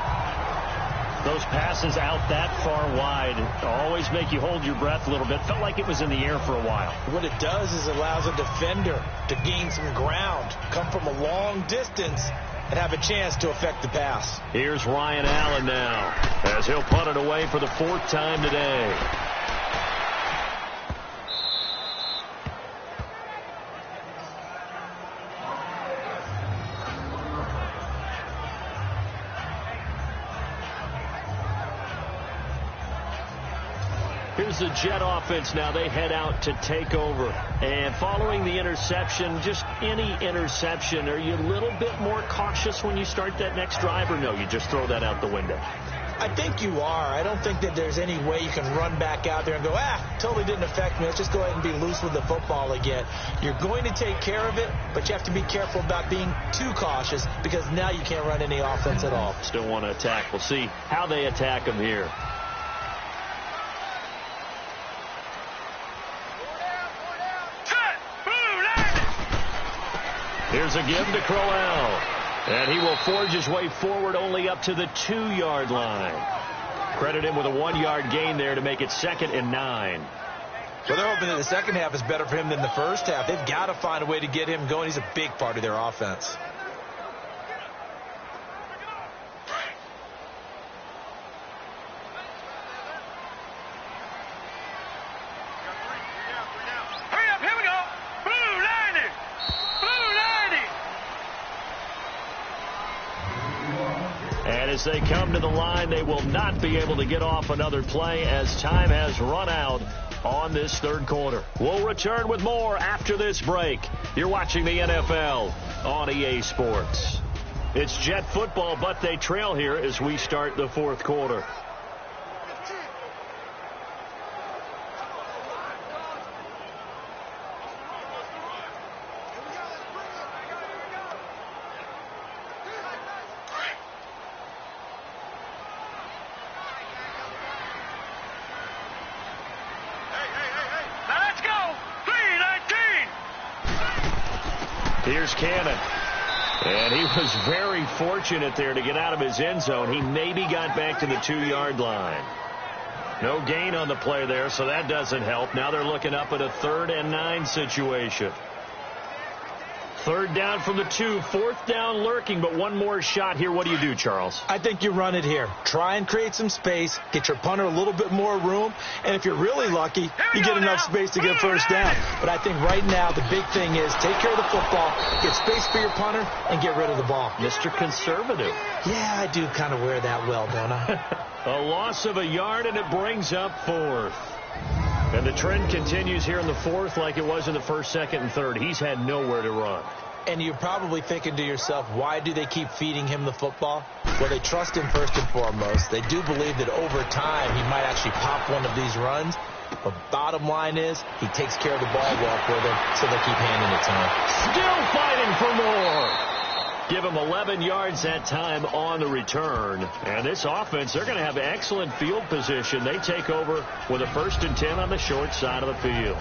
Those passes out that far wide always make you hold your breath a little bit. Felt like it was in the air for a while. What it does is it allows a defender to gain some ground, come from a long distance, and have a chance to affect the pass. Here's Ryan Allen now, as he'll punt it away for the 4th time today. Here's the Jet offense now. They head out to take over. And following the interception, just any interception, are you a little bit more cautious when you start that next drive, or no, you just throw that out the window? I think you are. I don't think that there's any way you can run back out there and go, totally didn't affect me. Let's just go ahead and be loose with the football again. You're going to take care of it, but you have to be careful about being too cautious because now you can't run any offense at all. Still want to attack. We'll see how they attack them here. Here's a give to Crowell. And he will forge his way forward only up to the 2-yard line. Credit him with a 1-yard gain there to make it 2nd and 9. Well, they're hoping that the second half is better for him than the first half. They've got to find a way to get him going. He's a big part of their offense. As they come to the line, they will not be able to get off another play as time has run out on this 3rd quarter. We'll return with more after this break. You're watching the NFL on EA Sports. It's Jet football, but they trail here as we start the 4th quarter. Here's Cannon. And he was very fortunate there to get out of his end zone. He maybe got back to the 2-yard line. No gain on the play there, so that doesn't help. Now they're looking up at a 3rd and 9 situation. 3rd down from the 2, 4th down lurking, but one more shot here. What do you do, Charles? I think you run it here. Try and create some space, get your punter a little bit more room, and if you're really lucky, you get enough space to get a 1st down. But I think right now the big thing is take care of the football, get space for your punter, and get rid of the ball. Mr. Conservative. Yeah, I do kind of wear that well, don't I? A loss of a yard, and it brings up 4th. And the trend continues here in the 4th like it was in the 1st, 2nd, and 3rd. He's had nowhere to run. And you're probably thinking to yourself, why do they keep feeding him the football? Well, they trust him first and foremost. They do believe that over time he might actually pop one of these runs. But bottom line is he takes care of the ball well for them, so they keep handing it to him. Still fighting for more. Give him 11 yards that time on the return. And this offense, they're going to have excellent field position. They take over with a 1st and 10 on the short side of the field.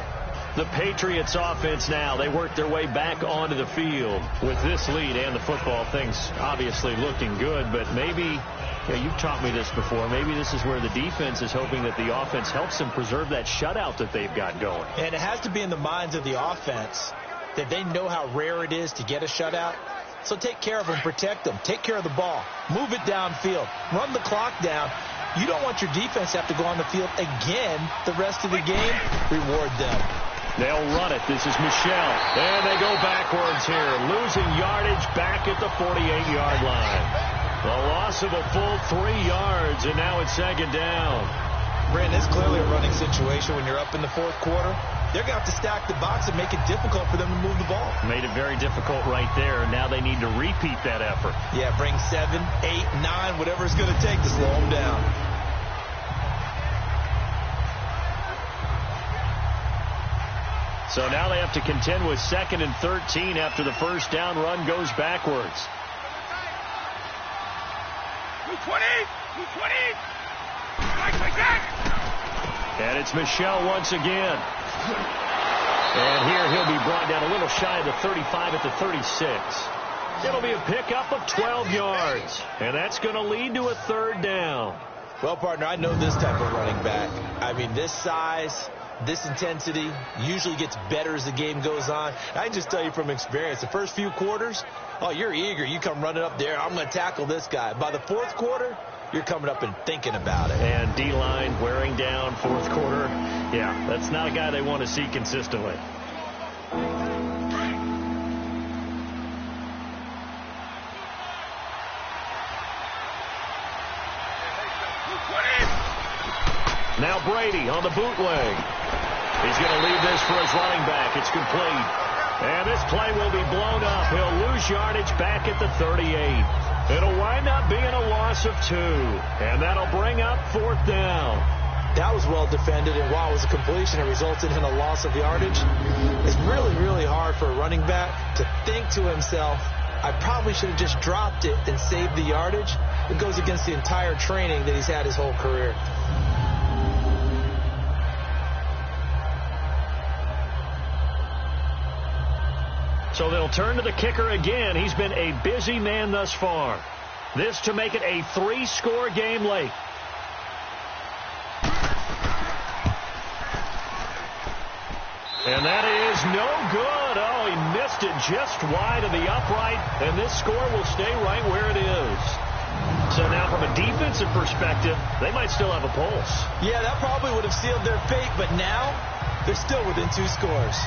The Patriots offense now, they work their way back onto the field with this lead and the football. Things obviously looking good, but maybe, you've taught me this before, maybe this is where the defense is hoping that the offense helps them preserve that shutout that they've got going. And it has to be in the minds of the offense that they know how rare it is to get a shutout. So take care of them, protect them, take care of the ball, move it downfield, run the clock down. You don't want your defense to have to go on the field again the rest of the game. Reward them. They'll run it. This is Michelle. And they go backwards here. Losing yardage back at the 48-yard line. The loss of a full 3 yards, and now it's 2nd down. Brandon, it's clearly a running situation when you're up in the 4th quarter. They're going to have to stack the box and make it difficult for them to move the ball. Made it very difficult right there. Now they need to repeat that effort. Yeah, bring 7, 8, 9, whatever it's going to take to slow them down. So now they have to contend with 2nd and 13 after the 1st down run goes backwards. 220! 220! Like that! And it's Michelle once again. And here he'll be brought down a little shy of the 35 at the 36. It'll be a pickup of 12 yards. And that's going to lead to a third down. Well, partner, I know this type of running back. I mean, this size, this intensity usually gets better as the game goes on. I can just tell you from experience, the first few quarters, oh, you're eager. You come running up there. I'm going to tackle this guy. By the fourth quarter, you're coming up and thinking about it. And D-line wearing down fourth quarter. Yeah, that's not a guy they want to see consistently. Now Brady on the bootleg. He's going to leave this for his running back. It's complete. And this play will be blown up. He'll lose yardage back at the 38. It'll wind up being a loss of 2. And that'll bring up fourth down. That was well defended, and while it was a completion, it resulted in a loss of yardage. It's really, really hard for a running back to think to himself, I probably should have just dropped it and saved the yardage. It goes against the entire training that he's had his whole career. So they'll turn to the kicker again. He's been a busy man thus far. This to make it a 3-score game late. And that is no good. Oh, he missed it just wide of the upright. And this score will stay right where it is. So now from a defensive perspective, they might still have a pulse. Yeah, that probably would have sealed their fate. But now they're still within 2 scores.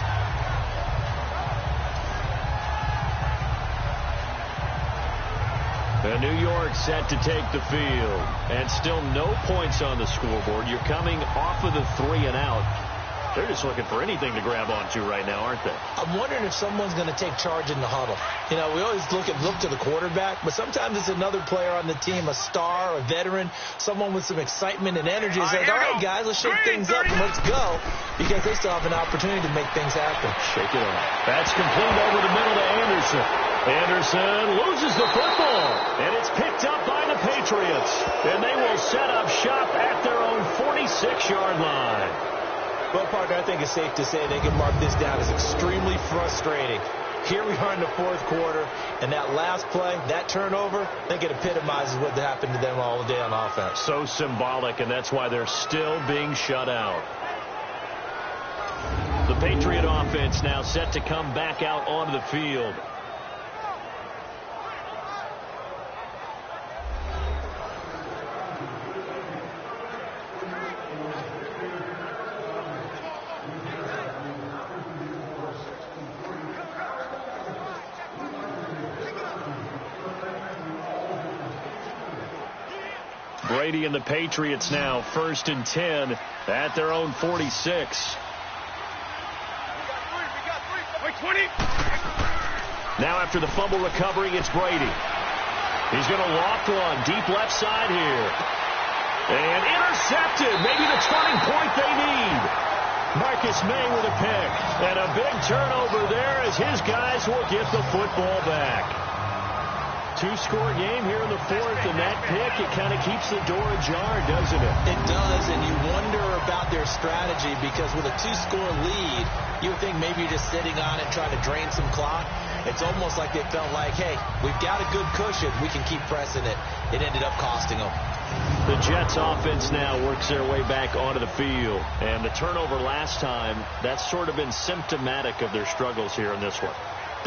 And New York set to take the field. And still no points on the scoreboard. You're coming off of the 3 and out. They're just looking for anything to grab onto right now, aren't they? I'm wondering if someone's going to take charge in the huddle. You know, we always look to the quarterback, but sometimes it's another player on the team, a star, a veteran, someone with some excitement and energy. It's like, all right, guys, let's shake things up and let's go, because they still have an opportunity to make things happen. Shake it up. That's complete over the middle to Anderson. Anderson loses the football, and it's picked up by the Patriots. And they will set up shop at their own 46-yard line. Well, partner, I think it's safe to say they can mark this down as extremely frustrating. Here we are in the fourth quarter, and that last play, that turnover, I think it epitomizes what happened to them all day on offense. So symbolic, and that's why they're still being shut out. The Patriot offense now set to come back out onto the field. Brady and the Patriots now 1st and 10 at their own 46. Now after the fumble recovery, it's Brady. He's going to loft one deep left side here. And intercepted. Maybe the turning point they need. Marcus May with a pick. And a big turnover there as his guys will get the football back. 2-score game here in the fourth, and that pick, it kind of keeps the door ajar, doesn't it? It does, and you wonder about their strategy, because with a 2-score lead, you would think maybe you're just sitting on it trying to drain some clock. It's almost like they felt like, hey, we've got a good cushion. We can keep pressing it. It ended up costing them. The Jets offense now works their way back onto the field. And the turnover last time, that's sort of been symptomatic of their struggles here in this one.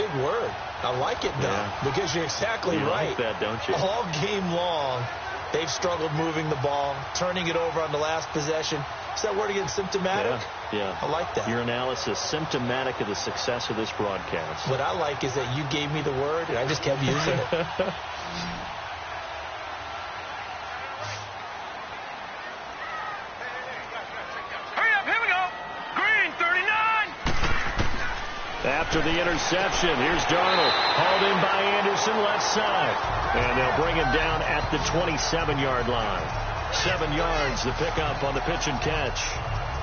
Big word. I like it, though, because you're exactly right. You like that, don't you? All game long, they've struggled moving the ball, turning it over on the last possession. Is that word again, symptomatic? Yeah. I like that. Your analysis, symptomatic of the success of this broadcast. What I like is that you gave me the word, and I just kept using it. After the interception, here's Darnold. Hauled in by Anderson, left side. And they'll bring him down at the 27-yard line. 7 yards, the pickup on the pitch and catch.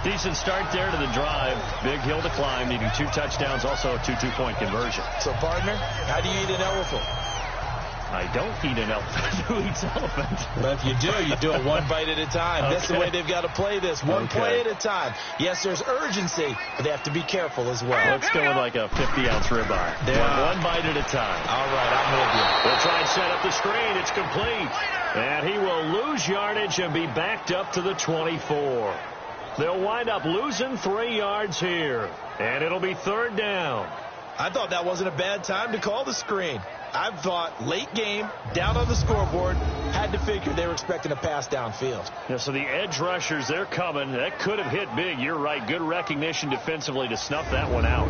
Decent start there to the drive. Big hill to climb, needing 2 touchdowns, also a 2 two-point conversion. So, partner, how do you eat an elephant? I don't eat an elephant. Who eats elephant? But if you do it one bite at a time. That's the way they've got to play this. One play at a time. Yes, there's urgency, but they have to be careful as well. Let's go with like a 50-ounce ribeye. One bite at a time. All right, I'm with you. They'll try and set up the screen. It's complete. And he will lose yardage and be backed up to the 24. They'll wind up losing 3 yards here. And it'll be 3rd down. I thought that wasn't a bad time to call the screen. I thought late game, down on the scoreboard, had to figure they were expecting a pass downfield. Yeah, so the edge rushers, they're coming. That could have hit big. You're right. Good recognition defensively to snuff that one out.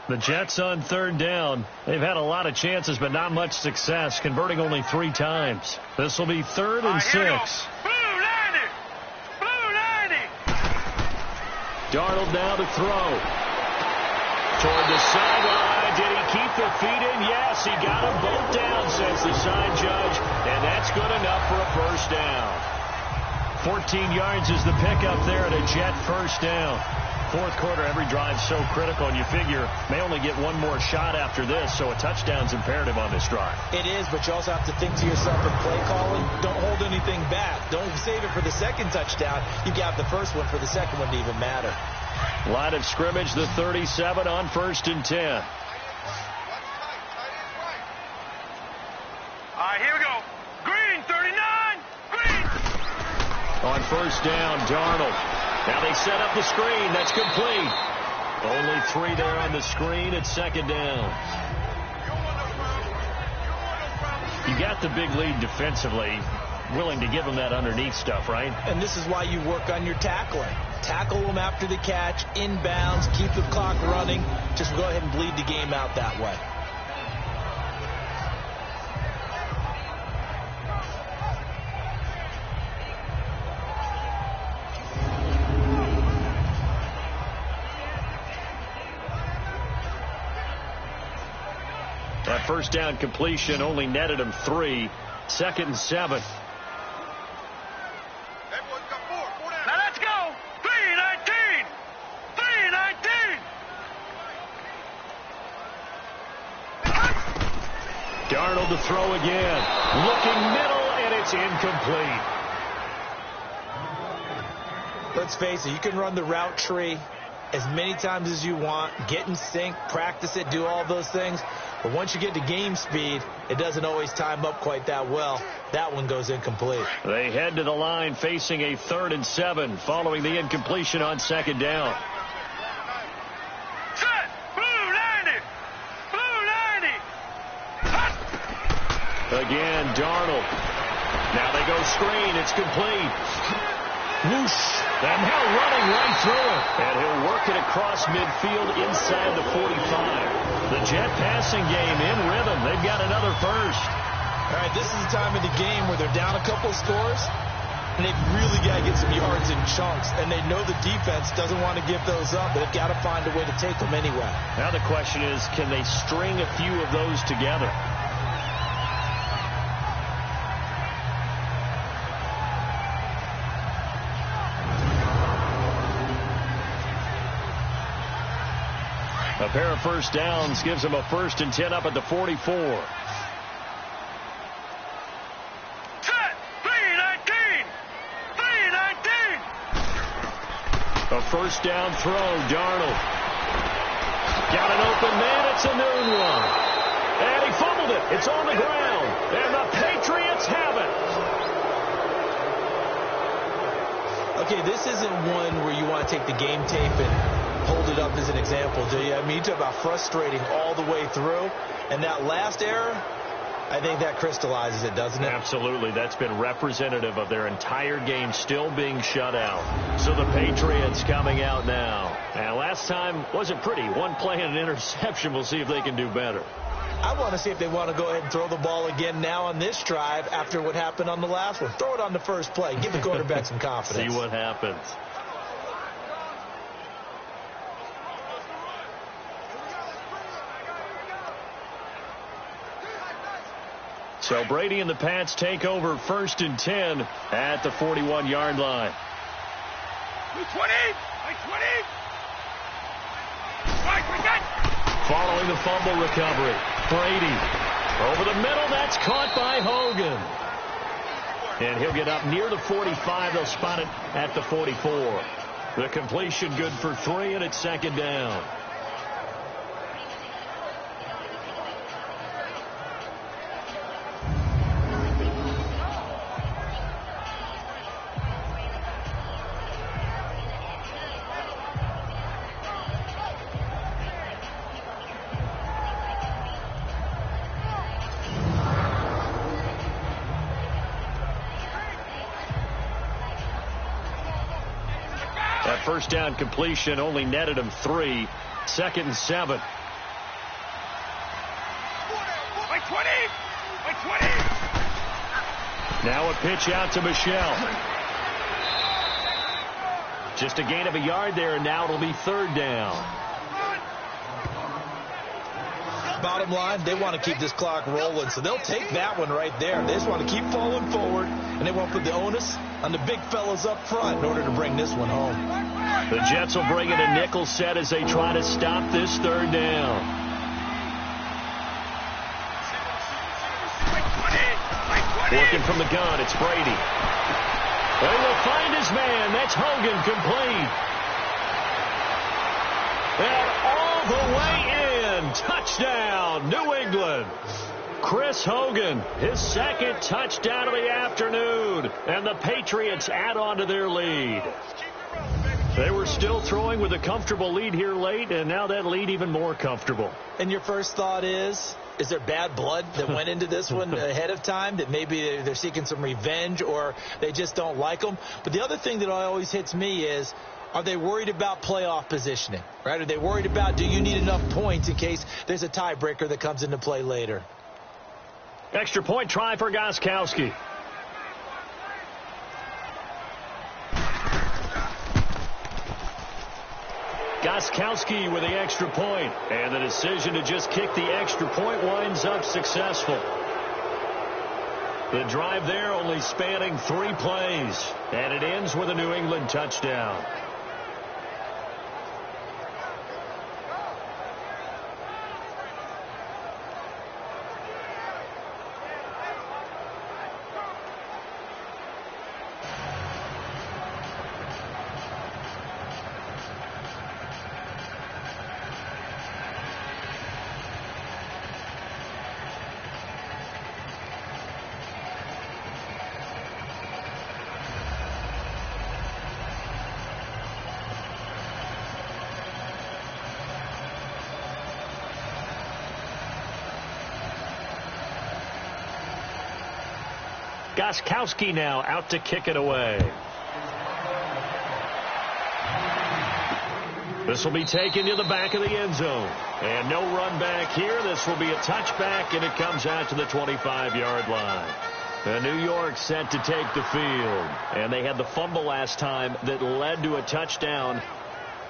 The Jets on 3rd down. They've had a lot of chances, but not much success, converting only 3 times. This will be 3rd and 6. Darnold now to throw. Toward the sideline. Did he keep the feet in? Yes, he got them both down, says the side judge. And that's good enough for a 1st down. 14 yards is the pickup there at a Jet 1st down. 4th quarter, every drive so critical, and you figure may only get one more shot after this, so a touchdown's imperative on this drive. It is, but you also have to think to yourself in play calling, don't hold anything back. Don't save it for the 2nd touchdown. You got the 1st one for the 2nd one to even matter. Line of scrimmage, the 37 on 1st and 10. All right, here we go. Green, 39. Green. On 1st down, Darnold. Now they set up the screen. That's complete. Only 3 there on the screen at 2nd down. You got the big lead defensively. Willing to give them that underneath stuff, right? And this is why you work on your tackling. Tackle them after the catch, inbounds, keep the clock running. Just go ahead and bleed the game out that way. That 1st down completion only netted him 3. 2nd and 7. Now let's go. 3-19. 3-19. Darnold to throw again. Looking middle, and it's incomplete. Let's face it, you can run the route tree as many times as you want, get in sync, practice it, do all those things. But once you get to game speed, it doesn't always time up quite that well. That one goes incomplete. They head to the line facing a 3rd and 7 following the incompletion on 2nd down. Set. Blue 90. Blue 90. Again, Darnold. Now they go screen. It's complete. Whoosh. And now running right through it. And he'll work it across midfield inside the 45. The Jet passing game in rhythm. They've got another 1st. All right, this is the time of the game where they're down a couple scores, and they've really got to get some yards in chunks. And they know the defense doesn't want to give those up, but they've got to find a way to take them anyway. Now the question is, can they string a few of those together? A pair of 1st downs gives them a 1st and 10 up at the 44. Set. 3-19. 3-19. A 1st down throw, Darnold. Got an open man, it's a noon one. And he fumbled it. It's on the ground. And the Patriots have it. Okay, this isn't one where you want to take the game tape and hold it up as an example, do you? I mean, you talk about frustrating all the way through. And that last error, I think that crystallizes it, doesn't it? Absolutely. That's been representative of their entire game still being shut out. So the Patriots coming out now. And last time wasn't pretty. One play and an interception. We'll see if they can do better. I want to see if they want to go ahead and throw the ball again now on this drive after what happened on the last one. Throw it on the 1st play. Give the quarterback some confidence. See what happens. So Brady and the Pats take over 1st and 10 at the 41-yard line. 20. 20. Following the fumble recovery, Brady. Over the middle, that's caught by Hogan. And he'll get up near the 45. They'll spot it at the 44. The completion good for 3, and it's second down. That first down completion only netted him 3. 2nd and 7. Now a pitch out to Michelle. Just a gain of a yard there, and now it'll be 3rd down. Bottom line, they want to keep this clock rolling, so they'll take that one right there. They just want to keep falling forward, and they want to put the onus on the big fellas up front in order to bring this one home. The Jets will bring in a nickel set as they try to stop this 3rd down. Working from the gun, it's Brady. They will find his man. That's Hogan, complete. And all the way in. Touchdown, New England. Chris Hogan, his 2nd touchdown of the afternoon. And the Patriots add on to their lead. They were still throwing with a comfortable lead here late, and now that lead even more comfortable. And your first thought is there bad blood that went into this one ahead of time, that maybe they're seeking some revenge or they just don't like them? But the other thing that always hits me is, are they worried about playoff positioning, right? Are they worried about, do you need enough points in case there's a tiebreaker that comes into play later? Extra point try for Gostkowski. Gostkowski with the extra point, and the decision to just kick the extra point winds up successful. The drive there only spanning 3 plays, and it ends with a New England touchdown. Gostkowski now out to kick it away. This will be taken to the back of the end zone. And no run back here. This will be a touchback, and it comes out to the 25-yard line. New York set to take the field. And they had the fumble last time that led to a touchdown.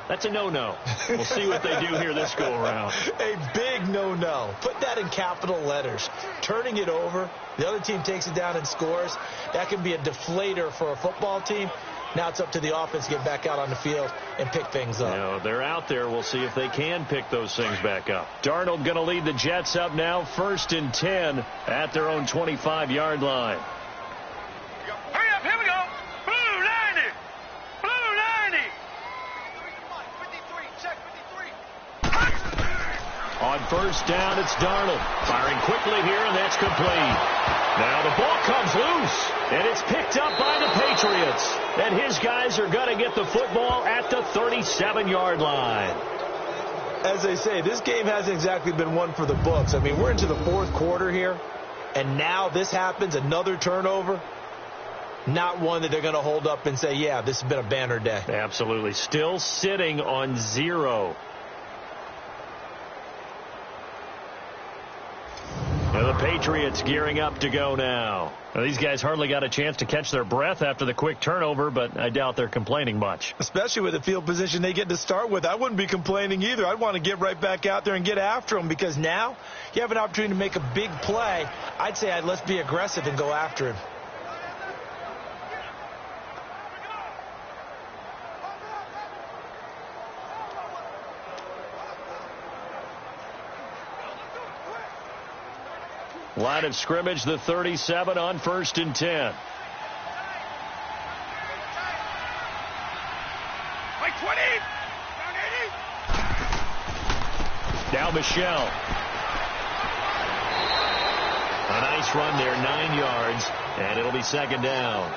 That's a no-no. We'll see what they do here this go-around. A big no-no. Put that in capital letters. Turning it over, the other team takes it down and scores. That can be a deflator for a football team. Now it's up to the offense to get back out on the field and pick things up. You know, they're out there. We'll see if they can pick those things back up. Darnold going to lead the Jets up now, 1st and 10 at their own 25-yard line. Hurry up, here we go. Blue 90. Blue 90. 53, check 53. On 1st down, it's Darnold. Firing quickly here, and that's complete. Now the ball comes loose, and it's picked up by the Patriots. And his guys are going to get the football at the 37-yard line. As they say, this game hasn't exactly been one for the books. I mean, we're into the 4th quarter here, and now this happens, another turnover. Not one that they're going to hold up and say, yeah, this has been a banner day. Absolutely. Still sitting on 0. And the Patriots gearing up to go now. Now, these guys hardly got a chance to catch their breath after the quick turnover, but I doubt they're complaining much. Especially with the field position they get to start with. I wouldn't be complaining either. I'd want to get right back out there and get after them, because now you have an opportunity to make a big play. I'd say let's be aggressive and go after him. Line of scrimmage, the 37 on 1st and 10. Like 20. Now Michelle. A nice run there, 9 yards, and it'll be 2nd down.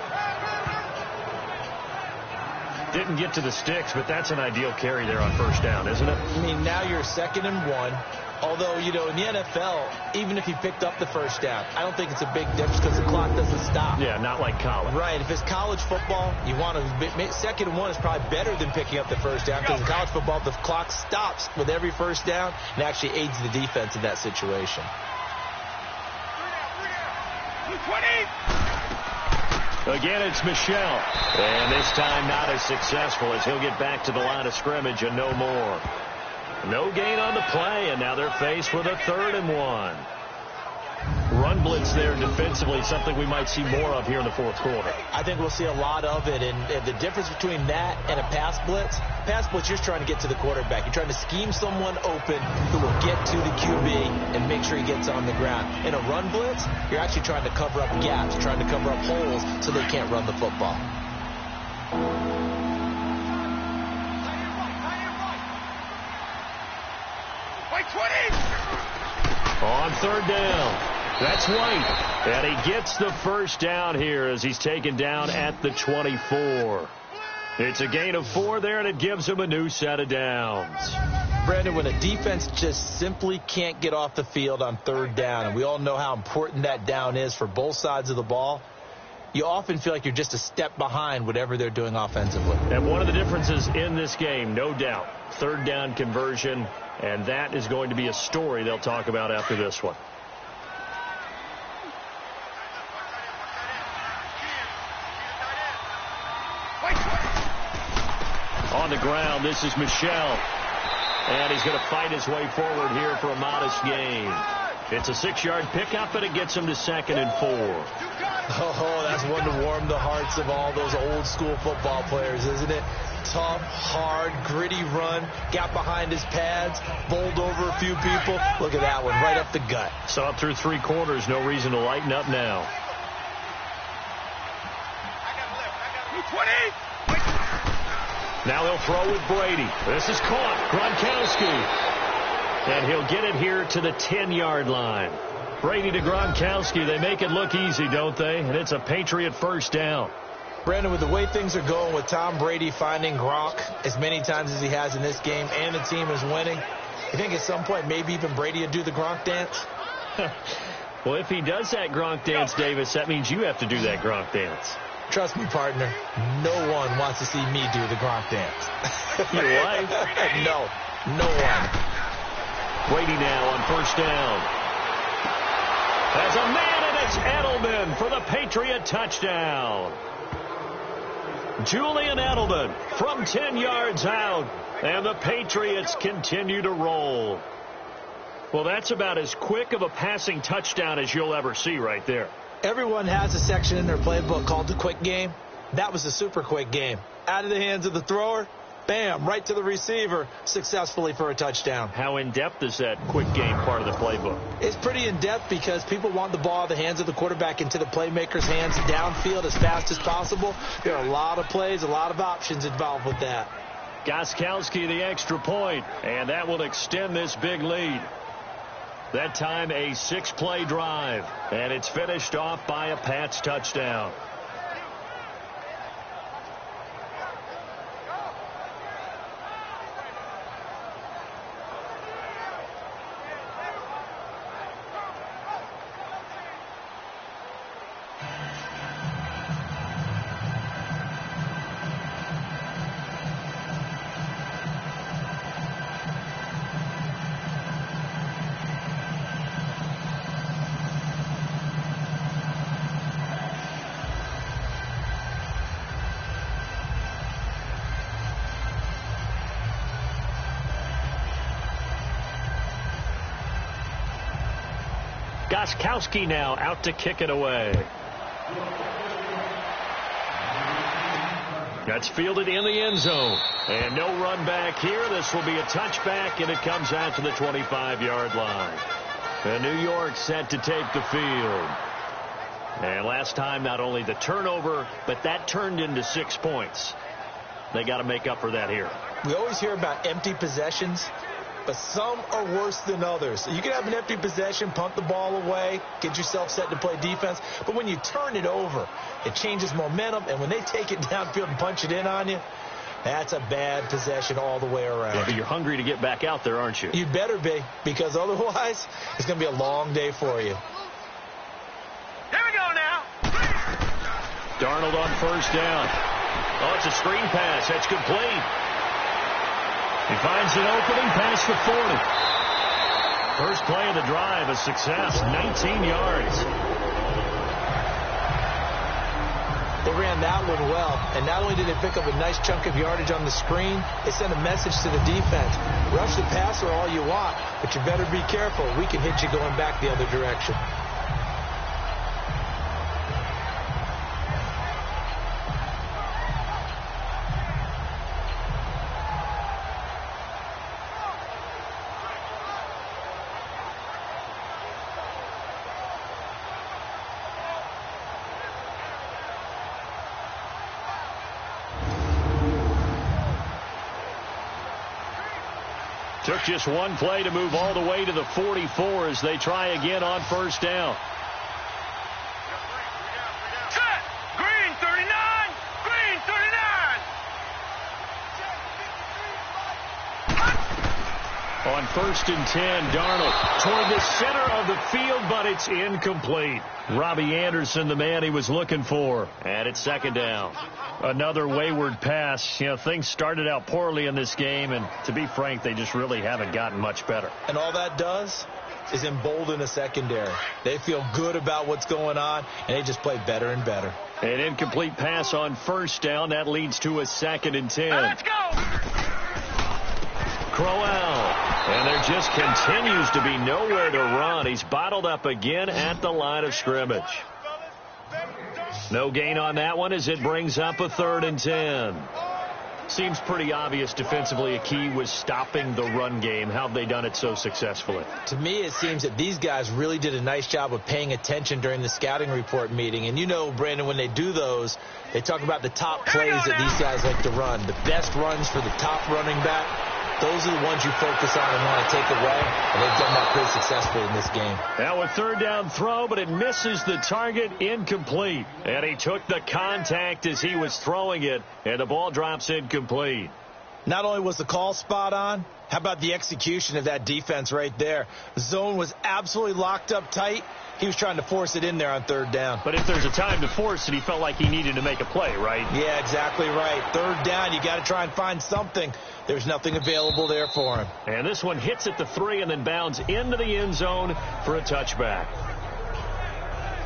Didn't get to the sticks, but that's an ideal carry there on 1st down, isn't it? I mean, now you're 2nd and 1. Although, you know, in the NFL, even if you picked up the 1st down, I don't think it's a big difference because the clock doesn't stop. Yeah, not like college. Right. If it's college football, you want to 2nd and 1 is probably better than picking up the 1st down because in college football, the clock stops with every 1st down and actually aids the defense in that situation. 20. Again, it's Michelle. And this time not as successful as he'll get back to the line of scrimmage and no more. No gain on the play, and now they're faced with a 3rd and 1. Run blitz there defensively, something we might see more of here in the 4th quarter. I think we'll see a lot of it, and the difference between that and a pass blitz, you're trying to get to the quarterback. You're trying to scheme someone open who will get to the QB and make sure he gets on the ground. In a run blitz, you're actually trying to cover up gaps, trying to cover up holes so they can't run the football. Like 20. On 3rd down, that's White. And he gets the 1st down here as he's taken down at the 24. It's a gain of 4 there, and it gives him a new set of downs. Brandon, when a defense just simply can't get off the field on 3rd down, and we all know how important that down is for both sides of the ball, you often feel like you're just a step behind whatever they're doing offensively. And one of the differences in this game, no doubt, 3rd down conversion, and that is going to be a story they'll talk about after this one. On the ground, this is Michelle. And he's going to fight his way forward here for a modest gain. It's a 6-yard pickup, and it gets him to 2nd and 4. Oh, that's one to warm the hearts of all those old school football players, isn't it? Tough, hard, gritty run, got behind his pads, bowled over a few people. Look at that one, right up the gut. So up through 3 quarters, no reason to lighten up now. 20. Now they'll throw with Brady. This is caught. Gronkowski. And he'll get it here to the 10-yard line. Brady to Gronkowski. They make it look easy, don't they? And it's a Patriot 1st down. Brandon, with the way things are going with Tom Brady finding Gronk as many times as he has in this game and the team is winning, you think at some point maybe even Brady would do the Gronk dance? Well, if he does that Gronk dance, Davis, that means you have to do that Gronk dance. Trust me, partner, no one wants to see me do the Gronk dance. Your wife? No one. Brady now on 1st down. As a man, and it's Edelman for the Patriot touchdown. Julian Edelman from 10 yards out, and the Patriots continue to roll. Well, that's about as quick of a passing touchdown as you'll ever see right there. Everyone has a section in their playbook called the quick game. That was a super quick game. Out of the hands of the thrower, bam, right to the receiver, successfully for a touchdown. How in-depth is that quick game part of the playbook? It's pretty in-depth because people want the ball out of the hands of the quarterback into the playmaker's hands downfield as fast as possible. There are a lot of plays, a lot of options involved with that. Gronkowski the extra point, and that will extend this big lead. That time a 6-play drive, and it's finished off by a Pats touchdown. Gronkowski now out to kick it away. That's fielded in the end zone. And no run back here. This will be a touchback, and it comes out to the 25-yard line. And New York set to take the field. And last time, not only the turnover, but that turned into 6 points. They got to make up for that here. We always hear about empty possessions, but some are worse than others. You can have an empty possession, punt the ball away, get yourself set to play defense, but when you turn it over, it changes momentum, and when they take it downfield and punch it in on you, that's a bad possession all the way around. Yeah, but you're hungry to get back out there, aren't you? You better be, because otherwise, it's going to be a long day for you. Here we go now. Darnold on first down. Oh, it's a screen pass. That's complete. He finds an opening past the 40. First play of the drive, a success, 19 yards. They ran that one well, and not only did they pick up a nice chunk of yardage on the screen, they sent a message to the defense. Rush the passer all you want, but you better be careful. We can hit you going back the other direction. Took just one play to move all the way to the 44 as they try again on first down. Set. Green 39. Green 39. On first and 10, Darnold toward the center of the field, but it's incomplete. Robbie Anderson, the man he was looking for. And it's second down. Another wayward pass. You know, things started out poorly in this game, and to be frank, they just really haven't gotten much better. And all that does is embolden a secondary. They feel good about what's going on, and they just play better and better. An incomplete pass on first down. That leads to a second and 10. Let's go. Crowell. And there just continues to be nowhere to run. He's bottled up again at the line of scrimmage. No gain on that one as it brings up a 3rd and 10. Seems pretty obvious defensively a key was stopping the run game. How have they done it so successfully? To me, it seems that these guys really did a nice job of paying attention during the scouting report meeting. And you know, Brandon, when they do those, they talk about the top plays that these guys like to run. The best runs for the top running back. Those are the ones you focus on and want to take away, and they've done that pretty successfully in this game. Now a 3rd down throw, but it misses the target, incomplete. And he took the contact as he was throwing it, and the ball drops incomplete. Not only was the call spot on, how about the execution of that defense right there? The zone was absolutely locked up tight. He was trying to force it in there on 3rd down. But if there's a time to force it, he felt like he needed to make a play, right? Yeah, exactly right. 3rd down, you got to try and find something. There's nothing available there for him. And this one hits at the 3 and then bounds into the end zone for a touchback.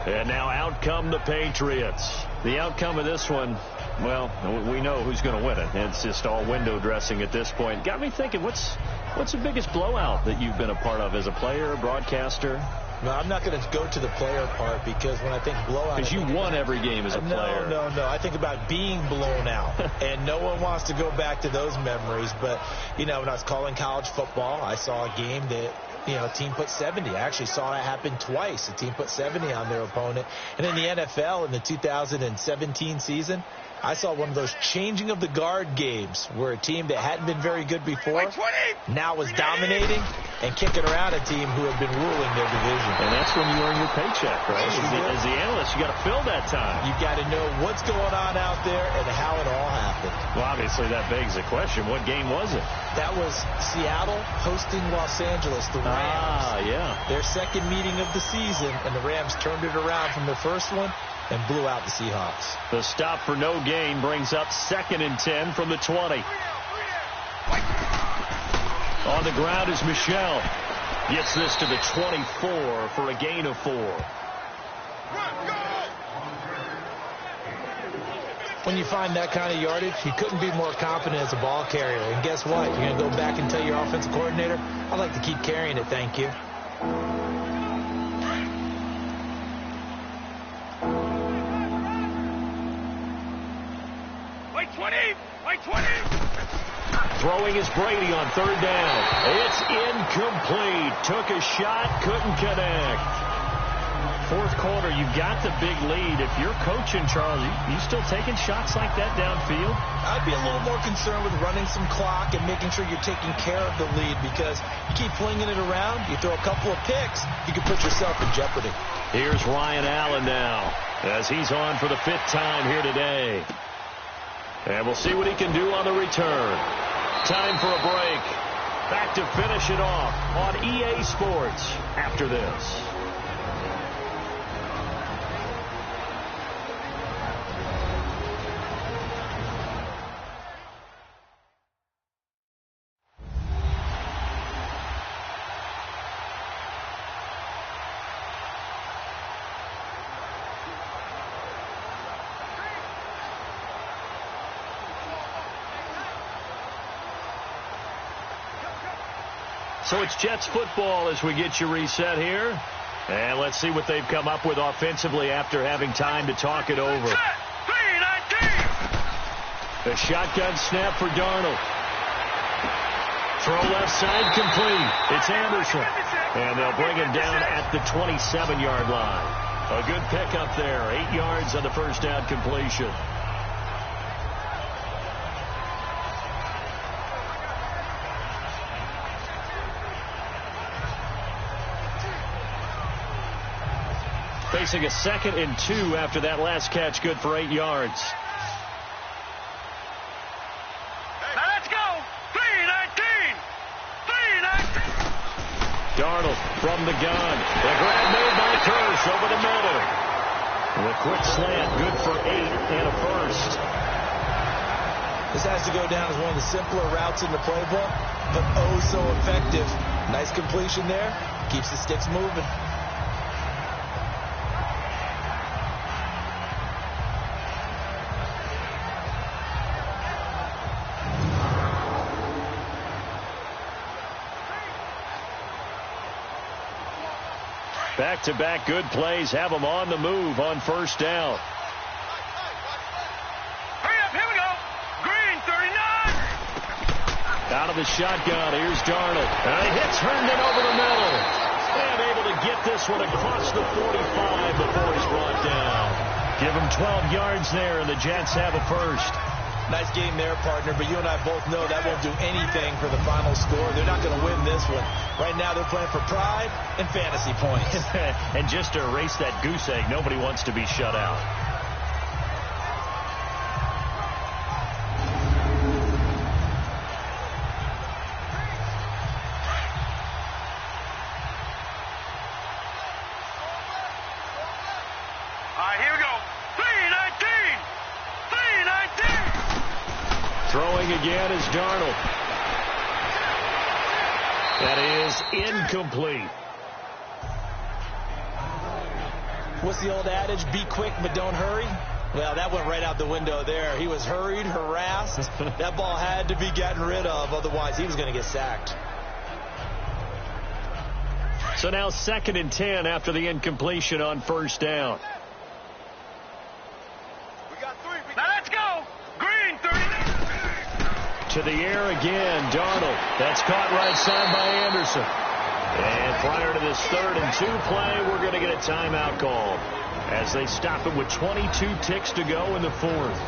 And now out come the Patriots. The outcome of this one, well, we know who's going to win it. It's just all window dressing at this point. Got me thinking, what's the biggest blowout that you've been a part of as a player, broadcaster? No, I'm not going to go to the player part because when I think blowout... Because you won every game as a player. No. I think about being blown out. And no one wants to go back to those memories. But, you know, when I was calling college football, I saw a game that, you know, a team put 70. I actually saw that happen twice. A team put 70 on their opponent. And in the NFL, in the 2017 season, I saw one of those changing of the guard games where a team that hadn't been very good before now was dominating and kicking around a team who had been ruling their division. And that's when you earn your paycheck, right? As the analyst, you got to fill that time. You got to know what's going on out there and how it all happened. Well, obviously that begs the question, what game was it? That was Seattle hosting Los Angeles, the Rams. Yeah. Their second meeting of the season, and the Rams turned it around from their first one and blew out the Seahawks. The stop for no gain brings up 2nd and 10 from the 20. On the ground is Michel. Gets this to the 24 for a gain of 4. When you find that kind of yardage, you couldn't be more confident as a ball carrier. And guess what? You're going to go back and tell your offensive coordinator, I'd like to keep carrying it, thank you. By 20! By 20! Throwing is Brady on third down. It's incomplete. Took a shot, couldn't connect. Fourth quarter, you've got the big lead. If you're coaching, Charles, you still taking shots like that downfield? I'd be a little more concerned with running some clock and making sure you're taking care of the lead, because you keep flinging it around, you throw a couple of picks, you can put yourself in jeopardy. Here's Ryan Allen now, as he's on for the 5th time here today. And we'll see what he can do on the return. Time for a break. Back to finish it off on EA Sports after this. So it's Jets football as we get you reset here. And let's see what they've come up with offensively after having time to talk it over. A shotgun snap for Darnold. Throw left side complete. It's Anderson. And they'll bring him down at the 27-yard line. A good pickup there. 8 yards on the first down completion. Facing a 2nd and 2 after that last catch, good for 8 yards. Now let's go! 3-19! 3-19! Darnold from the gun. The grab made by Kirsch over the middle. And a quick slant, good for 8 and a first. This has to go down as one of the simpler routes in the playbook, but oh so effective. Nice completion there. Keeps the sticks moving. Back-to-back good plays have them on the move on first down. Hurry up, here we go! Green, 39! Out of the shotgun, here's Darnold. And he hits Herndon over the middle. And able to get this one across the 45 before he's brought down. Give him 12 yards there, and the Jets have a first. Nice game there, partner, but you and I both know that won't do anything for the final score. They're not going to win this one. Right now they're playing for pride and fantasy points. And just to erase that goose egg, nobody wants to be shut out. All right, here we go. 3-19! 3-19! Throwing again is Darnold. That is incomplete. What's the old adage? Be quick, but don't hurry. Well, that went right out the window there. He was hurried, harassed. That ball had to be gotten rid of. Otherwise, he was going to get sacked. So now 2nd and 10 after the incompletion on first down. Now let's go! Green, 39! To the air again, Darnold. That's caught right side by Anderson. And prior to this 3rd and 2 play, we're going to get a timeout call as they stop it with 22 ticks to go in the 4th.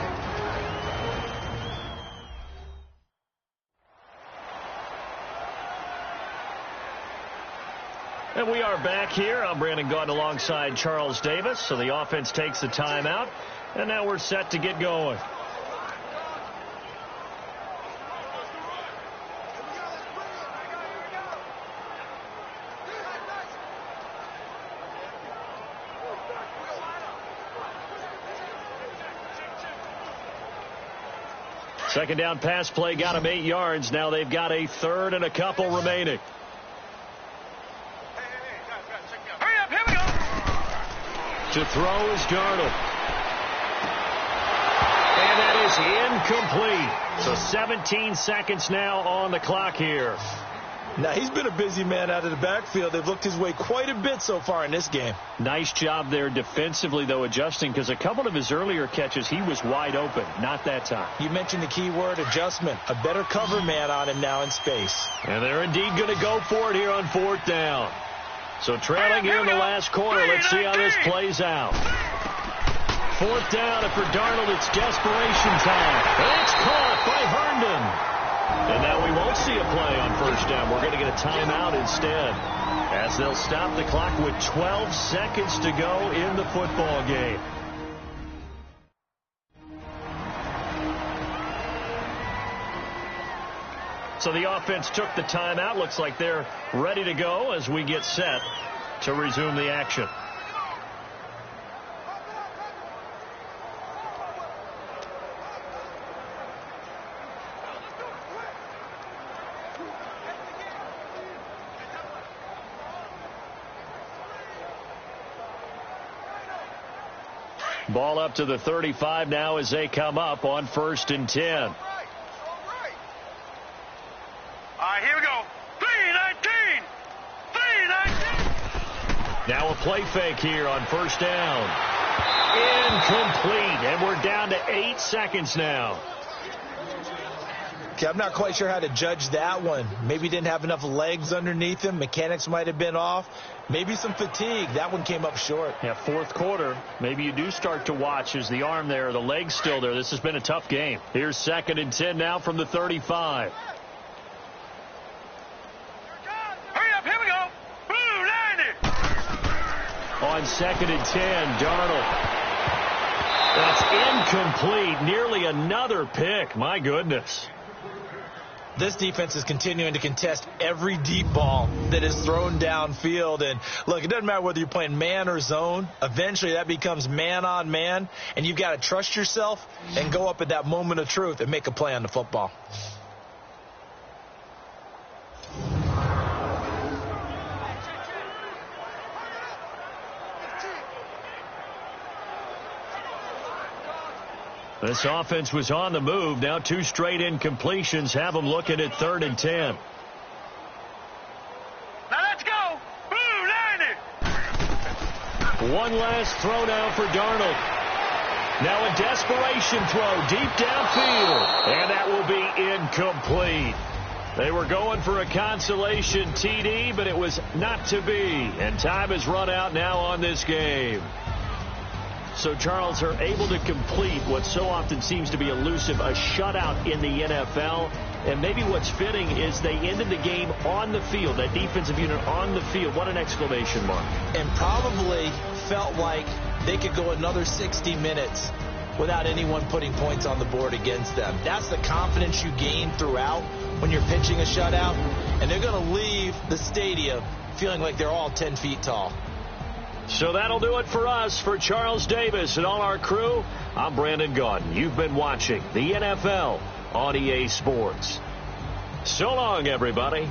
And we are back here. I'm Brandon Gaudin alongside Charles Davis. So the offense takes the timeout, and now we're set to get going. Second down pass play got them 8 yards. Now they've got a 3rd and a couple remaining. Hurry up, here we go! To throw is Darnold. And that is incomplete. So 17 seconds now on the clock here. Now, he's been a busy man out of the backfield. They've looked his way quite a bit so far in this game. Nice job there defensively, though, adjusting, because a couple of his earlier catches, he was wide open. Not that time. You mentioned the key word, adjustment. A better cover man on him now in space. And they're indeed going to go for it here on 4th down. So trailing here in the last quarter. Let's see how this plays out. 4th down, and for Darnold, it's desperation time. And it's caught by Herndon. And now we won't see a play on 1st down. We're going to get a timeout instead, as they'll stop the clock with 12 seconds to go in the football game. So the offense took the timeout. Looks like they're ready to go as we get set to resume the action. Ball up to the 35 now as they come up on 1st and 10. All right, here we go. 3-19. 3-19. Now a play fake here on 1st down. Incomplete, and we're down to 8 seconds now. Okay, I'm not quite sure how to judge that one. Maybe he didn't have enough legs underneath him. Mechanics might have been off. Maybe some fatigue. That one came up short. Yeah, 4th quarter. Maybe you do start to watch as the arm there, the leg's still there. This has been a tough game. Here's 2nd and 10 now from the 35. Hurry up, here we go. Boo, 90. On 2nd and 10, Darnold. That's incomplete. Nearly another pick. My goodness. This defense is continuing to contest every deep ball that is thrown downfield. And, look, it doesn't matter whether you're playing man or zone. Eventually, that becomes man on man. And you've got to trust yourself and go up at that moment of truth and make a play on the football. This offense was on the move. Now 2 straight incompletions have them looking at 3rd and 10. Now let's go. Boo, 90. One last throw now for Darnold. Now a desperation throw deep downfield. And that will be incomplete. They were going for a consolation TD, but it was not to be. And time has run out now on this game. So, Charles, are able to complete what so often seems to be elusive, a shutout in the NFL. And maybe what's fitting is they ended the game on the field, that defensive unit on the field. What an exclamation mark. And probably felt like they could go another 60 minutes without anyone putting points on the board against them. That's the confidence you gain throughout when you're pitching a shutout. And they're going to leave the stadium feeling like they're all 10 feet tall. So that'll do it for us. For Charles Davis and all our crew, I'm Brandon Gaudin. You've been watching the NFL on EA Sports. So long, everybody.